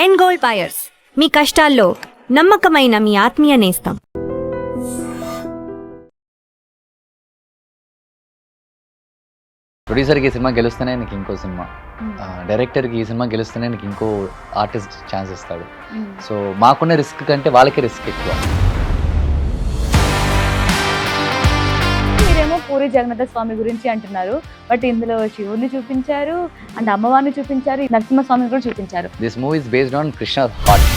End gold buyers, మీ కష్టాల్లో నమ్మకమైన మీ ఆత్మీయ నేస్తం. ప్రొడ్యూసర్కి ఈ సినిమా గెలుస్తేనే నీకు ఇంకో సినిమా, డైరెక్టర్కి ఈ సినిమా గెలుస్తేనే నీకు ఇంకో ఆర్టిస్ట్ ఛాన్స్ ఇస్తాడు. సో మాకున్న రిస్క్ కంటే వాళ్ళకే రిస్క్ ఎక్కువ. మీరేమో పూరి జగన్నాథ స్వామి గురించి అంటున్నారు, బట్ ఇందులో శివుని చూపించారు అండ్ అమ్మవారిని చూపించారు, నరసింహస్వామిని కూడా చూపించారు. This movie is based on Krishna heart.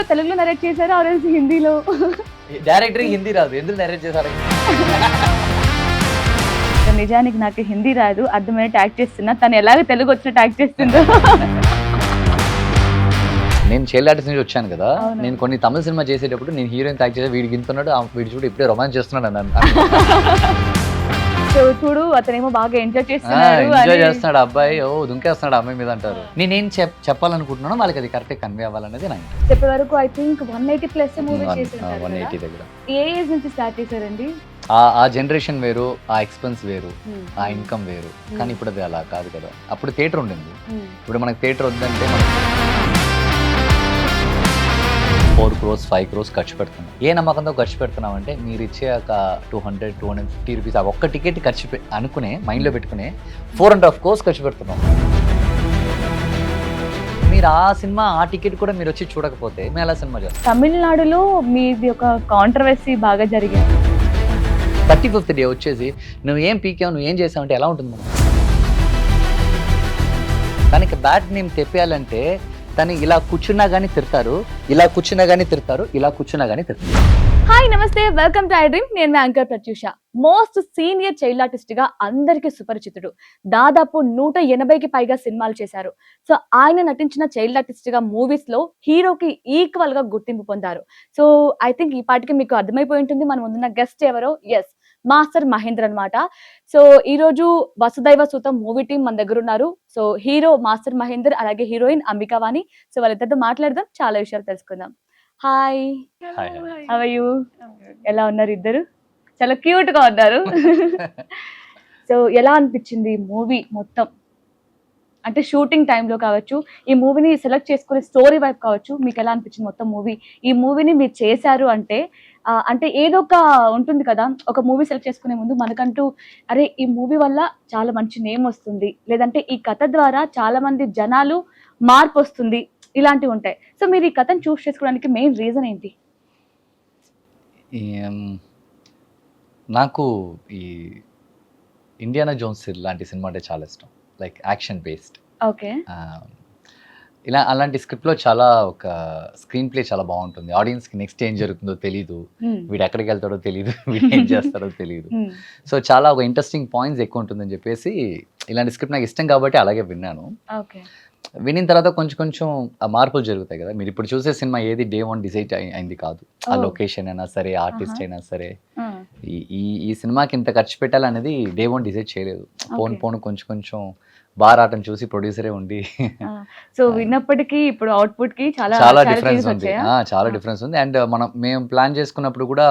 తెలుగులో నరేట్ చేశారు, ఆరెంజ్ హిందీలో. డైరెక్టర్కి హిందీ రాదు, ఎందుకు డైరెక్ట్ చేశారు? నిజానికి నాకు హిందీ రాదు, అర్థమైనట్టు యాక్ట్ చేస్తున్నా. తను ఎలాగ తెలుగు వచ్చినట్టు యాక్ట్ చేస్తుందో. నేను చైల్డ్ ఆర్టిస్ట్ నుంచి వచ్చాను కదా, నేను కొన్ని తమిళ సినిమా చేసేటప్పుడు నేను హీరోయిన్ యాక్ట్ చేసి వీడికి గింతున్నాడు, వీడి చూడు ఇప్పుడే రొమాన్స్ చేస్తున్నాడు అన్నాను. సో చూడు అతనేమో బాగా ఎంజాయ్ చేస్తున్నాడు అబ్బాయి, ఓ దుంకేస్తున్నాడు అమ్మాయి మీద అంటారు. నేనేం చెప్పాలనుకుంటున్నానో వాళ్ళకి అది కరెక్ట్ కన్వే అవ్వాలనేది నా ఇంట్రెస్ట్. చెప్పే వరకు ఐ థింక్ 180+ మూవీ చేశారు. 180 దగ్గర. ఏ ఏజ్ నుంచి స్టార్ట్ చేశారండి? ఆ జనరేషన్ వేరు, ఆ ఎక్స్పెన్స్ వేరు, ఆ ఇన్కమ్ వేరు. కానీ ఇప్పుడు అది అలా కాదు కదా. అప్పుడు థియేటర్ ఉండింది, ఇప్పుడు మనకి థియేటర్ వద్దంటే మనం 4 crores 5 crores ఖర్చు పెడుతున్నాం. ఏ నమ్మకంతో ఖర్చు పెడుతున్నాం అంటే మీరు ఇచ్చే ఒక 200-250 రూపీస్ ఆ ఒక్క టికెట్ ఖర్చు అనుకునే మైండ్లో పెట్టుకునే 4.5 crores ఖర్చు పెడుతున్నాం. మీరు ఆ సినిమా ఆ టికెట్ కూడా మీరు వచ్చి చూడకపోతే మేము ఎలా సినిమా చేస్తాం? తమిళనాడులో మీది ఒక కాంట్రవర్సీ బాగా జరిగింది. 35th డే వచ్చేసి నువ్వేం పీకావు, నువ్వేం చేసావు అంటే ఎలా ఉంటుంది మనం? తనకి బ్యాడ్ నేమ్ తెప్పేయాలంటే తను ఇలా కూర్చున్నా కానీ తిడతారు, ఇలా కూర్చున్నా కానీ తిడతారు, ఇలా కూర్చున్నా కానీ తిడతారు. హాయ్ నమస్తే, వెల్కమ్ టు ఐ డ్రీమ్. నేను మీ anchor Prathyusha. Most senior child artist గా అందరికీ సుపరిచితుడు. దాదాపు 180కి పైగా సినిమాలు చేశారు. సో ఆయన నటించిన చైల్డ్ ఆర్టిస్ట్ గా మూవీస్ లో హీరోకి ఈక్వల్ గా గుర్తింపు పొందారు. సో ఐ థింక్ ఈ పాటికి మీకు అర్థమైపోయి ఉంటుంది మన ముందున్న గెస్ట్ ఎవరో. ఎస్, మాస్టర్ మహేంద్ర అన్నమాట. సో ఈ రోజు వసుదైవ సుతం మూవీ టీం మన దగ్గర ఉన్నారు. సో హీరో మాస్టర్ మహేందర్, అలాగే హీరోయిన్ అంబికావాణి. సో వాళ్ళిద్దరితో మాట్లాడదాం, చాలా విషయాలు తెలుసుకుందాం. Hi, how are you? ఎలా ఉన్నారు ఇద్దరు? చాలా క్యూట్ గా ఉన్నారు. సో ఎలా అనిపించింది మూవీ మొత్తం? అంటే షూటింగ్ టైంలో కావచ్చు, ఈ మూవీని సెలెక్ట్ చేసుకునే స్టోరీ వైపు కావచ్చు, మీకు ఎలా అనిపించింది మొత్తం మూవీ? ఈ మూవీని మీరు చేశారు అంటే అంటే ఏదో ఒక ఉంటుంది కదా, ఒక మూవీ సెలెక్ట్ చేసుకునే ముందు మనకంటూ అరే ఈ మూవీ వల్ల చాలా మంచి నేమ్ వస్తుంది, లేదంటే ఈ కథ ద్వారా చాలా మంది జనాలు మార్పు వస్తుంది, ఇలాంటివి ఉంటాయి. సో మీరు ఈ కథను చూస్ చేసుకోవడానికి మెయిన్ రీజన్ ఏంటి? నాకు ఈ ఇండియానా జోన్స్ లాంటి సినిమా అంటే చాలా ఇష్టం. Like action based. ఓకే. ఇలా అలాంటి స్క్రిప్ట్లో చాలా ఒక స్క్రీన్ ప్లే చాలా బాగుంటుంది. ఆడియన్స్కి నెక్స్ట్ ఏం జరుగుతుందో తెలీదు, వీడు ఎక్కడికి వెళ్తాడో తెలియదు, వీడు ఏం చేస్తాడో తెలియదు. సో చాలా ఒక ఇంట్రెస్టింగ్ పాయింట్స్ ఎక్కువ ఉంటుందని చెప్పేసి ఇలాంటి స్క్రిప్ట్ నాకు ఇష్టం కాబట్టి అలాగే విన్నాను. వినిన తర్వాత కొంచెం కొంచెం మార్పులు జరుగుతాయి కదా. మీరు ఇప్పుడు చూసే సినిమా ఏది డే 1 డిసైడ్ అయింది కాదు. ఆ లొకేషన్ అయినా సరే, ఆర్టిస్ట్ అయినా సరే, ఈ సినిమాకి ఇంత ఖర్చు పెట్టాలనేది డే 1 డిసైడ్ చేయలేదు. పోను కొంచెం కొంచెం బారాటం చూసి ప్రొడ్యూసరే ఉండి. సో విన్నప్పటికీ ఇప్పుడు అవుట్పుట్ కి చాలా డిఫరెన్స్ ఉంది. చాలా డిఫరెన్స్ ఉంది. అండ్ మేము ప్లాన్ చేసుకున్నప్పుడు కూడా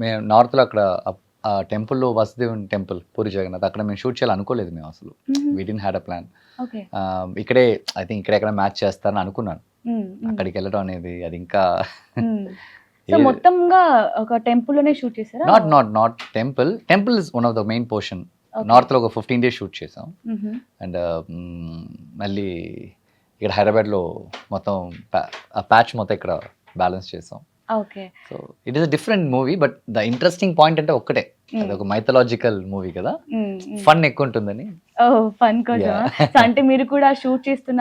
మేము నార్త్లో అక్కడ టెంపుల్లో వసుదేవ్ టెంపుల్, పూరి జగన్నాథ్, అక్కడ మేము షూట్ చేయాలి అనుకోలేదు మేము అసలు. వి డిడ్ంట్ హ్యాడ్ అ ప్లాన్. ఇక్కడే ఐ థింక్ ఇక్కడెక్కడ మ్యాచ్ చేస్తారని అనుకున్నాను. అక్కడికి వెళ్ళడం అనేది అది ఇంకా మొత్తంగా ఒక టెంపుల్ లోనే షూట్ చేశారా? Not temple is one of the main portion. North లో ఒక 15 days షూట్ చేసాం. అండ్ మళ్ళీ ఇక్కడ హైదరాబాద్ లో మొత్తం ప్యాచ్ మొత్తం ఇక్కడ బ్యాలెన్స్ చేసాం. So it is a different movie, but the interesting point అంటే ఒక్కటే, అది ఒక మైథలాజికల్ మూవీ కదా, ఫన్ ఎక్కువ ఉంటుందని. ఫన్ కోసం. అంటే మీరు కూడా షూట్ చేస్తున్న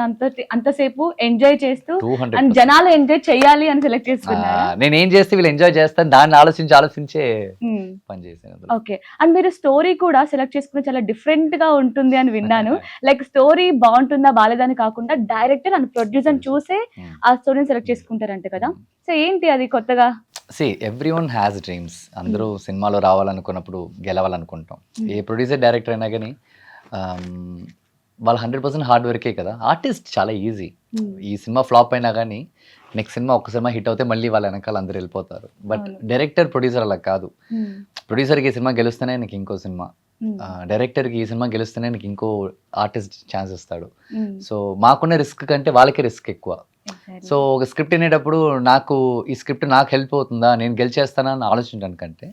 అంతసేపు ఎంజాయ్ చేస్తూ అండ్ జనాలు ఎంజాయ్ చేయాలి అని సెలెక్ట్ చేసుకున్నారా? నేను ఏం చేస్తే వీళ్ళు ఎంజాయ్ చేస్తాను దాన్ని ఆలోచించే పని చేశాను. ఓకే. అండ్ మీరు స్టోరీ కూడా సెలెక్ట్ చేసుకుని చాలా డిఫరెంట్ గా ఉంటుంది అని విన్నాను. లైక్ స్టోరీ బాగుంటుందా బాలేదని కాకుండా డైరెక్టర్ అండ్ ప్రొడ్యూసర్ చూసే ఆ స్టోరీని సెలెక్ట్ చేసుకుంటారంట కదా. సో ఏంటి అది కొత్తగా? Everyone has dreams. అందరూ సినిమాలో రావాలనుకున్నప్పుడు గెలవాలనుకుంటాం. ఏ ప్రొడ్యూసర్ డైరెక్టర్ అయినా కానీ వాళ్ళు 100% హార్డ్ వర్కే కదా. ఆర్టిస్ట్ చాలా ఈజీ. ఈ సినిమా ఫ్లాప్ అయినా కానీ నెక్స్ట్ సినిమా ఒక సినిమా హిట్ అవుతే మళ్ళీ వాళ్ళ వెనకాల అందరూ వెళ్ళిపోతారు. బట్ డైరెక్టర్ ప్రొడ్యూసర్ అలా కాదు. ప్రొడ్యూసర్కి ఈ సినిమా గెలుస్తేనే నీకు ఇంకో సినిమా, డైరెక్టర్కి ఈ సినిమా గెలుస్తేనే నీకు ఇంకో ఆర్టిస్ట్ ఛాన్స్ ఇస్తాడు. సో మాకున్న రిస్క్ కంటే వాళ్ళకి రిస్క్ ఎక్కువ. సో ఒక స్క్రిప్ట్ వినేటప్పుడు నాకు ఈ స్క్రిప్ట్ నాకు హెల్ప్ అవుతుందా, నేను గెలిచేస్తానా అని ఆలోచించడానికి కంటే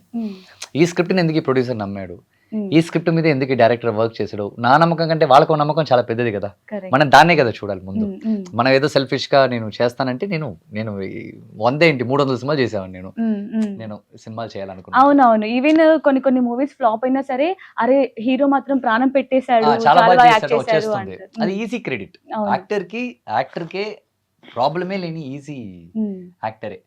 ఈ స్క్రిప్ట్ని ఎందుకు ఈ ప్రొడ్యూసర్ నమ్మాడు, ఈ స్క్రిప్ట్ మీద ఎందుకు ఈ డైరెక్టర్ వర్క్ చేసాడు, నా నమ్మకం కంటే వాళ్ళకు నమ్మకం చాలా పెద్దది కదా. మనం దాన్నే కదా చూడాలి ముందు. మనం ఏదో సెల్ఫిష్ గా నేను చేస్తానంటే నేను 300 సినిమాలు చేసేవాడిని. నేను సినిమాలు చేయాలనుకున్నాను. అవునవును, ఈవెన్ కొన్ని మూవీస్ ఫ్లాప్ అయినా సరే, అరే హీరో మాత్రం ప్రాణం పెట్టేశాడు, చాలా బాగా యాక్ట్ చేశాడు చేశాడు వచ్చేస్తుంది. అంటారు. అది ఈజీ క్రెడిట్. యాక్టర్కే ప్రాబ్లమే లేని ఈజీ యాక్టరే.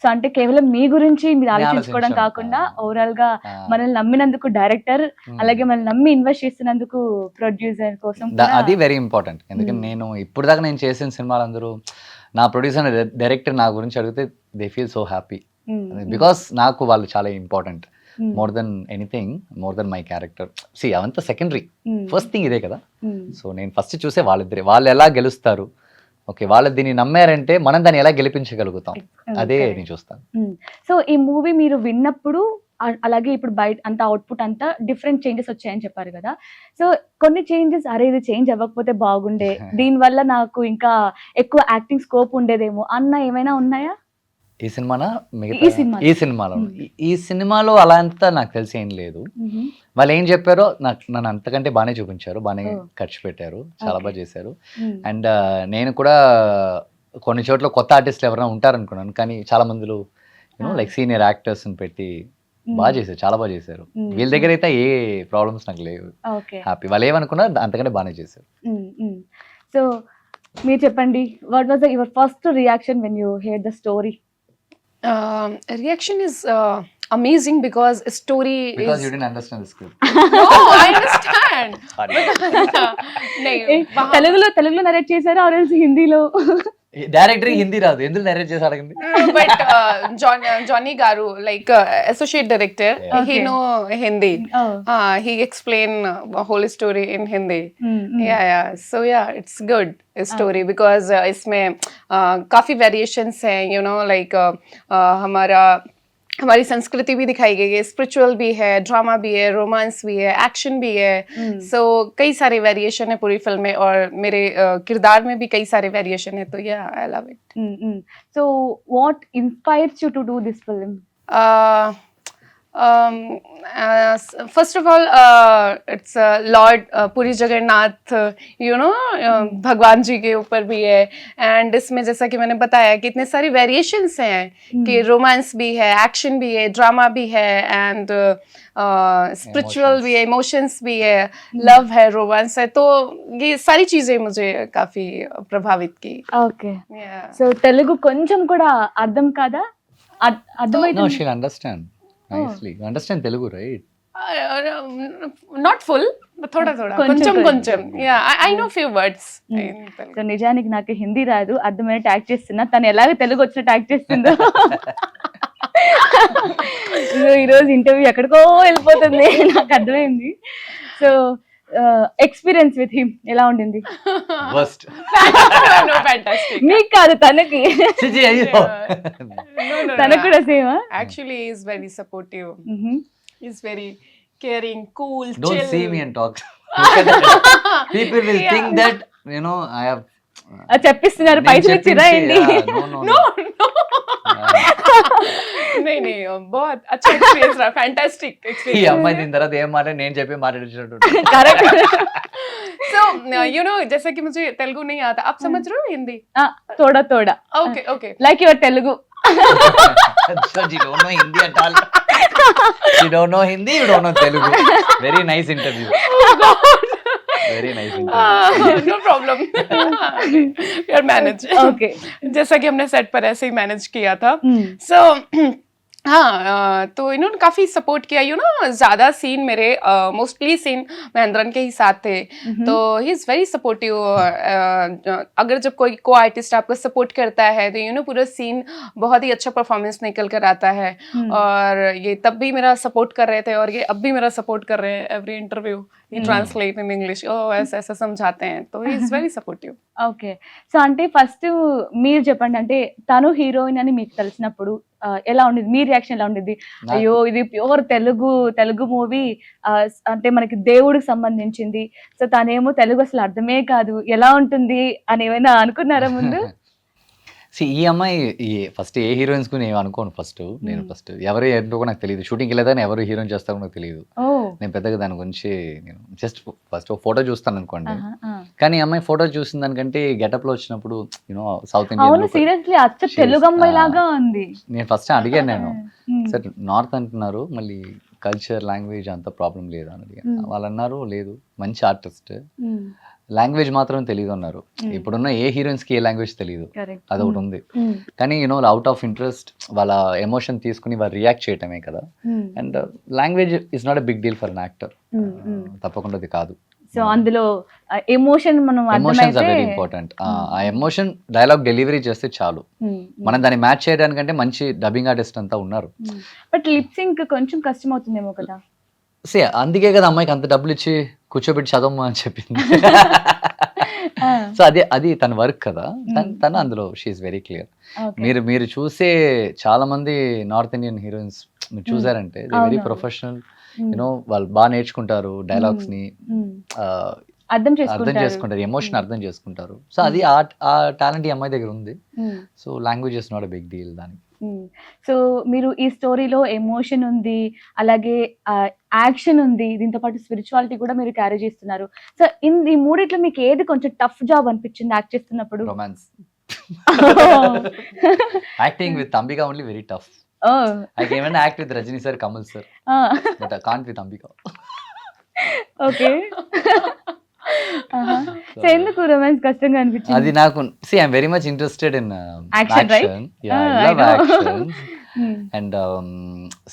సో అంటే కేవలం మీ గురించి మీరు నేను ఆలోచించుకోవడం ఆలోచించాను. కాకుండా ఓవరాల్ గా మనల్ని నమ్మినందుకు డైరెక్టర్, అలాగే మనల్ని నమ్మి ఇన్వెస్ట్ చేస్తున్నందుకు ప్రొడ్యూసర్ కోసం అది వెరీ ఇంపార్టెంట్. ఎందుకంటే నేను ఇప్పుడు దాకా నేను చేసిన సినిమాలు అందరూ నా ప్రొడ్యూసర్ డైరెక్టర్ నా గురించి అడిగితే they feel so happy, because నాకు వాళ్ళు చాలా important. More than anything, more than my character. సి అవంతా సెకండరీ, ఫస్ట్ థింగ్ ఇదే కదా. సో నేను ఫస్ట్ చూసే వాళ్ళిద్దరే, వాళ్ళు ఎలా గెలుస్తారు, ఓకే వాళ్ళు దీన్ని నమ్మారంటే మనం దాన్ని ఎలా గెలిపించగలుగుతాం, అదే నేను చూస్తాను. సో ఈ మూవీ మీరు విన్నప్పుడు అలాగే ఇప్పుడు బయట అంత అవుట్పుట్ అంతా డిఫరెంట్ చేంజెస్ వచ్చాయని చెప్పారు కదా. సో కొన్ని చేంజెస్, అరే ఇది చేంజ్ అవ్వకపోతే బాగుండే, దీని వల్ల నాకు ఇంకా ఎక్కువ యాక్టింగ్ స్కోప్ ఉండేదేమో అన్న ఏమైనా ఉన్నాయా? ఈ సినిమానా ఈ సినిమా ఈ సినిమాలో ఈ సినిమాలో అలా అంతా నాకు తెలిసి ఏం లేదు. వాళ్ళు ఏం చెప్పారో నన్ను అంతకంటే బాగానే చూపించారు, బాగానే ఖర్చు పెట్టారు, చాలా బాగా చేశారు. అండ్ నేను కూడా కొన్ని చోట్ల కొత్త ఆర్టిస్టులు ఎవరైనా ఉంటారనుకున్నాను, కానీ చాలా మందిలో లైక్ సీనియర్ యాక్టర్స్ పెట్టి బాగా చేశారు, చాలా బాగా చేశారు. వీళ్ళ దగ్గర అయితే ఏ ప్రాబ్లమ్స్ నాకు లేవు, హ్యాపీ. వాళ్ళు ఏమనుకున్నా అంతకంటే బాగానే చేశారు. సో మీరు చెప్పండి, what was your first reaction when you here the story? Reaction is amazing because story Because is you didn't understand the script. no I understand नहीं తెలుగులో నరేట్ చేశారా ఆర్ ఎల్స్ హిందీలో? డైరెక్టర్ హిందీ రాదు, ఎందుకు నరేట్ చేసి అడగండి. but Johnny Garu like associate director he know Hindi. He explain whole story in Hindi. yeah so yeah it's good story because इसमें काफी variations हैं, you know like हमारी संस्कृति भी दिखाई गई है, स्पिरिचुअल भी है, ड्रामा भी है, रोमांस भी है, एक्शन भी है. सो कई सारे वेरिएशन है पूरी फिल्म में, और मेरे किरदार में भी कई सारे वेरिएशन है, तो या I love it. So what inspires you to do this film? First of all it's Lord Puri Jagannath, you know भगवान जी के ऊपर भी है. एंड इसमें जैसा कि मैंने बताया कि इतने सारे वेरिएशंस हैं कि रोमांस भी है, एक्शन भी है, ड्रामा भी है, एंड स्पिरिचुअल भी है, इमोशंस भी है, लव है, रोमांस है. तो ये सारी चीजें मुझे काफी प्रभावित की. ఓకే, సో తెలుగు కొంచెం కూడా అర్థం కాదా? No, అర్థమైంది? she'll understand nicely. You understand Telugu, right? Not full, but थोड़ा కొంచెం. Yeah, I know few words in Telugu. So నిజానికి నాకు హిందీ రాదు, అర్థమైనట్టు యాక్ట్ చేస్తున్నా, తను ఎలాగ తెలుగు వచ్చినట్టు యాక్ట్ చేస్తుందో. ఈరోజు ఇంటర్వ్యూ ఎక్కడికో వెళ్ళిపోతుంది, నాకు అర్థమైంది. సో ఎక్స్పీరియన్స్ విత్ హిమ్ ఎలా ఉండింది? Worst. No, fantastic. మీకు కాదు, తనకి. Chichi, ayyo. No. తనకు కూడా సేమా? Actually, he is very supportive. He's very caring, cool, Don't chill. see me and talk. Look at that. People will think that I have చెప్పిస్తున్నారు, పైసలు ఇచ్చిరా ఏంటి? No. नहीं बहुत अच्छा एक्सपीरियंस रहा, फैंटास्टिक ఈ एक्सपीरियंस. అమ్మాయి దీని తర్వాత ఏం మాట నేను చెప్పి మాట్లాడించినట్టు. కరెక్ట్. So you know जैसे कि मुझे तेलुगु नहीं आता, आप समझ रहे हो हिंदी? తోడా Okay. Like your Telugu. So you don't know Hindi at all. You don't know Hindi, you don't know Telugu. Very nice interview. Very nice interview. No problem. We are managed. Okay. जैसा कि हमने सेट पर ऐसे ही manage किया था. So हाँ तो इन्होंने काफी सपोर्ट किया, ज्यादा सीन मेरे मोस्टली सीन महेंद्रन के ही साथ थे, तो ही इज वेरी सपोर्टिव. अगर जब कोई को आर्टिस्ट आपको सपोर्ट करता है तो पूरा सीन बहुत ही अच्छा परफॉर्मेंस निकल कर आता है. और ये तब भी मेरा सपोर्ट कर रहे थे और ये अब भी मेरा सपोर्ट कर रहे हैं every interview. he translate in English, oh ऐसा ऐसा समझाते हैं, तो he is very supportive. Okay. So అంటే ఫస్ట్ మీరు చెప్పండి, అంటే తను హీరోయిన్ అని మీకు తెలిసినప్పుడు ఎలా ఉండేది? మీ రియాక్షన్ ఎలా ఉండేది? అయ్యో ఇది ప్యూర్ తెలుగు మూవీ, అంటే మనకి దేవుడికి సంబంధించింది, సో తనేమో తెలుగు అసలు అర్థమే కాదు, ఎలా ఉంటుంది అని ఏమైనా అనుకున్నారా ముందు? ఈ అమ్మాయి ఫస్ట్ ఏ హీరోయిన్స్ కు నేను అనుకోను. నేను ఫస్ట్ ఎవరు ఏంటో నాకు తెలియదు. షూటింగ్కి వెళ్ళేదాన్ని ఎవరు హీరోయిన్ చేస్తారో నాకు తెలియదు. నేను పెద్దగా దాని గురించి నేను జస్ట్ ఫస్ట్ ఫోటో చూస్తాను అనుకోండి. కానీ ఈ అమ్మాయి ఫోటో చూసిన దానికంటే గెటప్ లో వచ్చినప్పుడు యూనో సౌత్ అవును, సీరియస్లీ అచ్చ తెలుగు అమ్మాయి లాగా ఉంది. నేను ఫస్ట్ అడిగాను, నేను సార్ నార్త్ అంటున్నారు, మళ్ళీ కల్చర్ లాంగ్వేజ్ అంత ప్రాబ్లం లేదు అని అడిగాను. వాళ్ళు అన్నారు లేదు మంచి ఆర్టిస్ట్, లాంగ్వేజ్ మాత్రం తెలియదు అన్నారు. ఇప్పుడున్న ఏ హీరోయిన్స్ కి ఏ లాంగ్వేజ్ తెలియదు, అదొకటి ఉంది. కానీ యూనో అవుట్ ఆఫ్ ఇంట్రెస్ట్ వాళ్ళ ఎమోషన్ తీసుకుని వాళ్ళు రియాక్ట్ చేయటమే కదా. And language is not a big deal for an actor, తప్పకుండా అది కాదు. సో అందులో emotion emotions are very important. ఆ ఎమోషన్ డైలాగ్ డెలివరీ చేస్తే చాలు. మనం దాన్ని మ్యాచ్ చేయడానికంటే మంచి డబ్బింగ్ ఆర్టిస్ట్ అంతా ఉన్నారు. బట్ లిప్ సింక్ కొంచెం కష్టం అవుతుందేమో కదా. అందుకే కదా అమ్మాయికి అంత డబ్బులు ఇచ్చి కూర్చోబెట్టి చదవమ్మా అని చెప్పింది. సో అది తన వర్క్ కదా. తను అందులో షీఈస్ వెరీ క్లియర్. మీరు చూసే చాలా మంది నార్త్ ఇండియన్ హీరోయిన్స్ మీరు చూసారంటే వెరీ ప్రొఫెషనల్. యూనో వాళ్ళు బాగా నేర్చుకుంటారు డైలాగ్స్ ని, అర్థం చేసుకుంటారు, ఎమోషన్ అర్థం చేసుకుంటారు. సో అది ఆ టాలెంట్ ఈ అమ్మాయి దగ్గర ఉంది. So language is not a big deal దానికి. సో మీరు ఈ స్టోరీలో ఎమోషన్ ఉంది, అలాగే యాక్షన్ ఉంది, దీంతో పాటు స్పిరిచువాలిటీ కూడా మీరు క్యారీ చేస్తున్నారు. సో ఈ మూడిట్లో మీకు ఏది కొంచెం టఫ్ జాబ్ అనిపించింది యాక్ట్ చేస్తున్నప్పుడు? Romance. Acting with Ambika only very tough. I can even act with Rajini sir, Kamal sir, but I can't with Ambika. Okay. So ఎందుకు రొమాన్స్ కష్టంగా అనిపించింది? అది నాకు I'm very much interested in action, right? Yeah, I love action. And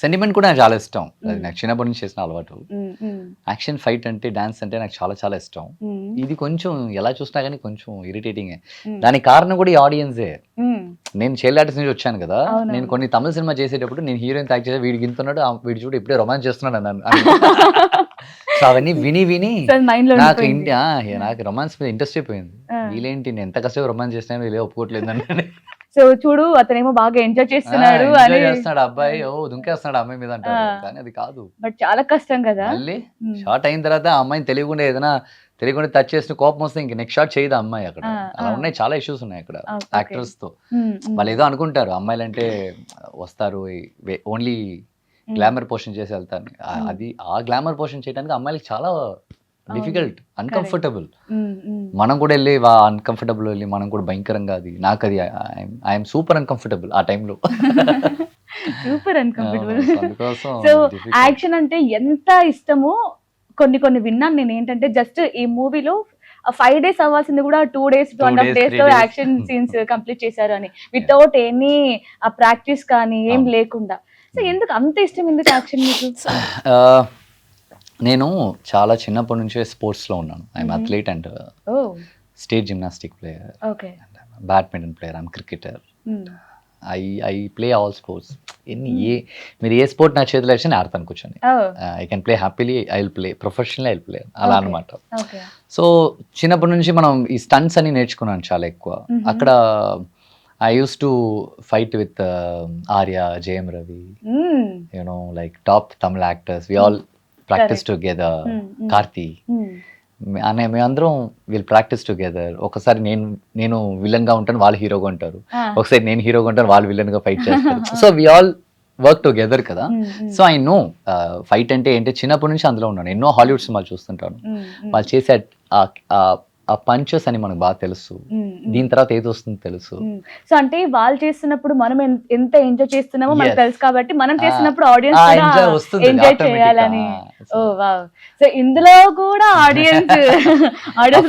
sentiment కూడా నాకు చాలా ఇష్టం. అది నాకు చిన్నప్పటి నుంచి చేసిన అలవాటు. యాక్షన్, ఫైట్ అంటే, డాన్స్ అంటే నాకు చాలా చాలా ఇష్టం. ఇది కొంచెం ఎలా చూసినా కానీ కొంచెం ఇరిటేటింగ్. దానికి కారణం కూడా ఈ ఆడియన్సే. నేను చైల్డ్ ఆర్టిస్ట్ నుంచి వచ్చాను కదా. నేను కొన్ని తమిళ సినిమా చేసేటప్పుడు నేను హీరోయిన్ యాక్ట్ చేసే వీడికి గింతున్నాడు, వీడి చూడు ఇప్పుడే రొమాన్స్ చేస్తున్నాడు అన్నాను. సో అవన్నీ విని నాకు రొమాన్స్ మీద ఇంట్రెస్ట్ అయిపోయింది. వీళ్ళేంటి నేను ఎంత కష్టంగా రొమాన్స్ చేసినా వీళ్ళే ఒప్పుకోవట్లేదు అని. సో చూడు అతనేమో బాగా ఎంజాయ్ చేస్తున్నాడు అని చేస్తున్నాడు అబ్బాయి, దుంకేస్తున్నాడు అమ్మాయి మీద అంటారు. కానీ అది కాదు, బట్ చాలా కష్టం కదా. మళ్ళీ షార్ట్ అయిన తర్వాత ఆ అమ్మాయిని తెలియకుండా టచ్ చేసిన కోపం వస్తే ఇంక నెక్స్ట్ షాట్ చేయదు అమ్మాయి. అక్కడ అలా ఉన్నాయి, చాలా ఇష్యూస్ ఉన్నాయి అక్కడ యాక్టర్స్ తో. వాళ్ళు ఏదో అనుకుంటారు అమ్మాయిలు అంటే వస్తారు ఓన్లీ గ్లామర్ పోర్షన్ చేసి వెళ్తాను. అది ఆ గ్లామర్ పోర్షన్ చేయడానికి అమ్మాయిలకి చాలా డిఫికల్ట్, అన్కంఫర్టబుల్. మనం కూడా వెళ్ళి అన్కంఫర్టబుల్ వెళ్ళి మనం కూడా భయంకరంగా అది నాకు అది ఐఎమ్ సూపర్ అన్కంఫర్టబుల్ ఆ టైంలో. Super uncomfortable. సో యాక్షన్ అంటే ఎంత ఇష్టమో కొన్ని విన్నాను నేను. ఏంటంటే జస్ట్ ఈ మూవీలో 5 days అవ్వాల్సింది కూడా 2 days 2.5 days లో యాక్షన్ సీన్స్ కంప్లీట్ చేశారు అని, వితౌట్ ఎనీ ప్రాక్టీస్ కానీ ఏం లేకుండా. సో ఎందుకు అంత ఇష్టం, ఎందుకు యాక్షన్ మీకు? నేను చాలా చిన్నప్పటి నుంచే స్పోర్ట్స్ లో ఉన్నాను. I'm athlete and state gymnastic player, badminton player, I'm cricketer. I play all sports. మీరు ఏ స్పోర్ట్ నా చేతిలో వచ్చి నేను ఆడతాను కూర్చొని. I can play happily, I will play professional, I will play అలా అనమాట. సో చిన్నప్పటి నుంచి మనం ఈ స్టంట్స్ అని నేర్చుకున్నాను చాలా ఎక్కువ. అక్కడ I used to fight with Arya, Jayam Ravi, you know, like top Tamil actors. We all practice together. Karthi. మేమందరం వీల్ ప్రాక్టీస్ టుగెదర్. ఒకసారి నేను విలన్ గా ఉంటాను, వాళ్ళు హీరోగా ఉంటారు. ఒకసారి నేను హీరోగా ఉంటాను, వాళ్ళు విలన్ గా ఫైట్ చేస్తారు. So we all work together కదా. సో ఐ నో ఫైట్ అంటే ఏంటి, చిన్నప్పటి నుంచి అందులో ఉన్నాను. ఎన్నో హాలీవుడ్ సినిమాలు చూస్తుంటాను. వాళ్ళు చేసే ఆ పంచెస్ అని మనకు బాగా తెలుసు. దీని తర్వాత ఏది వస్తుందో తెలుసు. సో అంటే వాళ్ళు చేస్తున్నప్పుడు మనం ఎంత ఎంజాయ్ చేస్తున్నామో మనకు తెలుసు కాబట్టి మనం చేస్తున్నప్పుడు ఆడియన్స్ ఎంజాయ్ చేయాలని. ఓ వావ్. సో ఇందులో కూడా ఆడియన్స్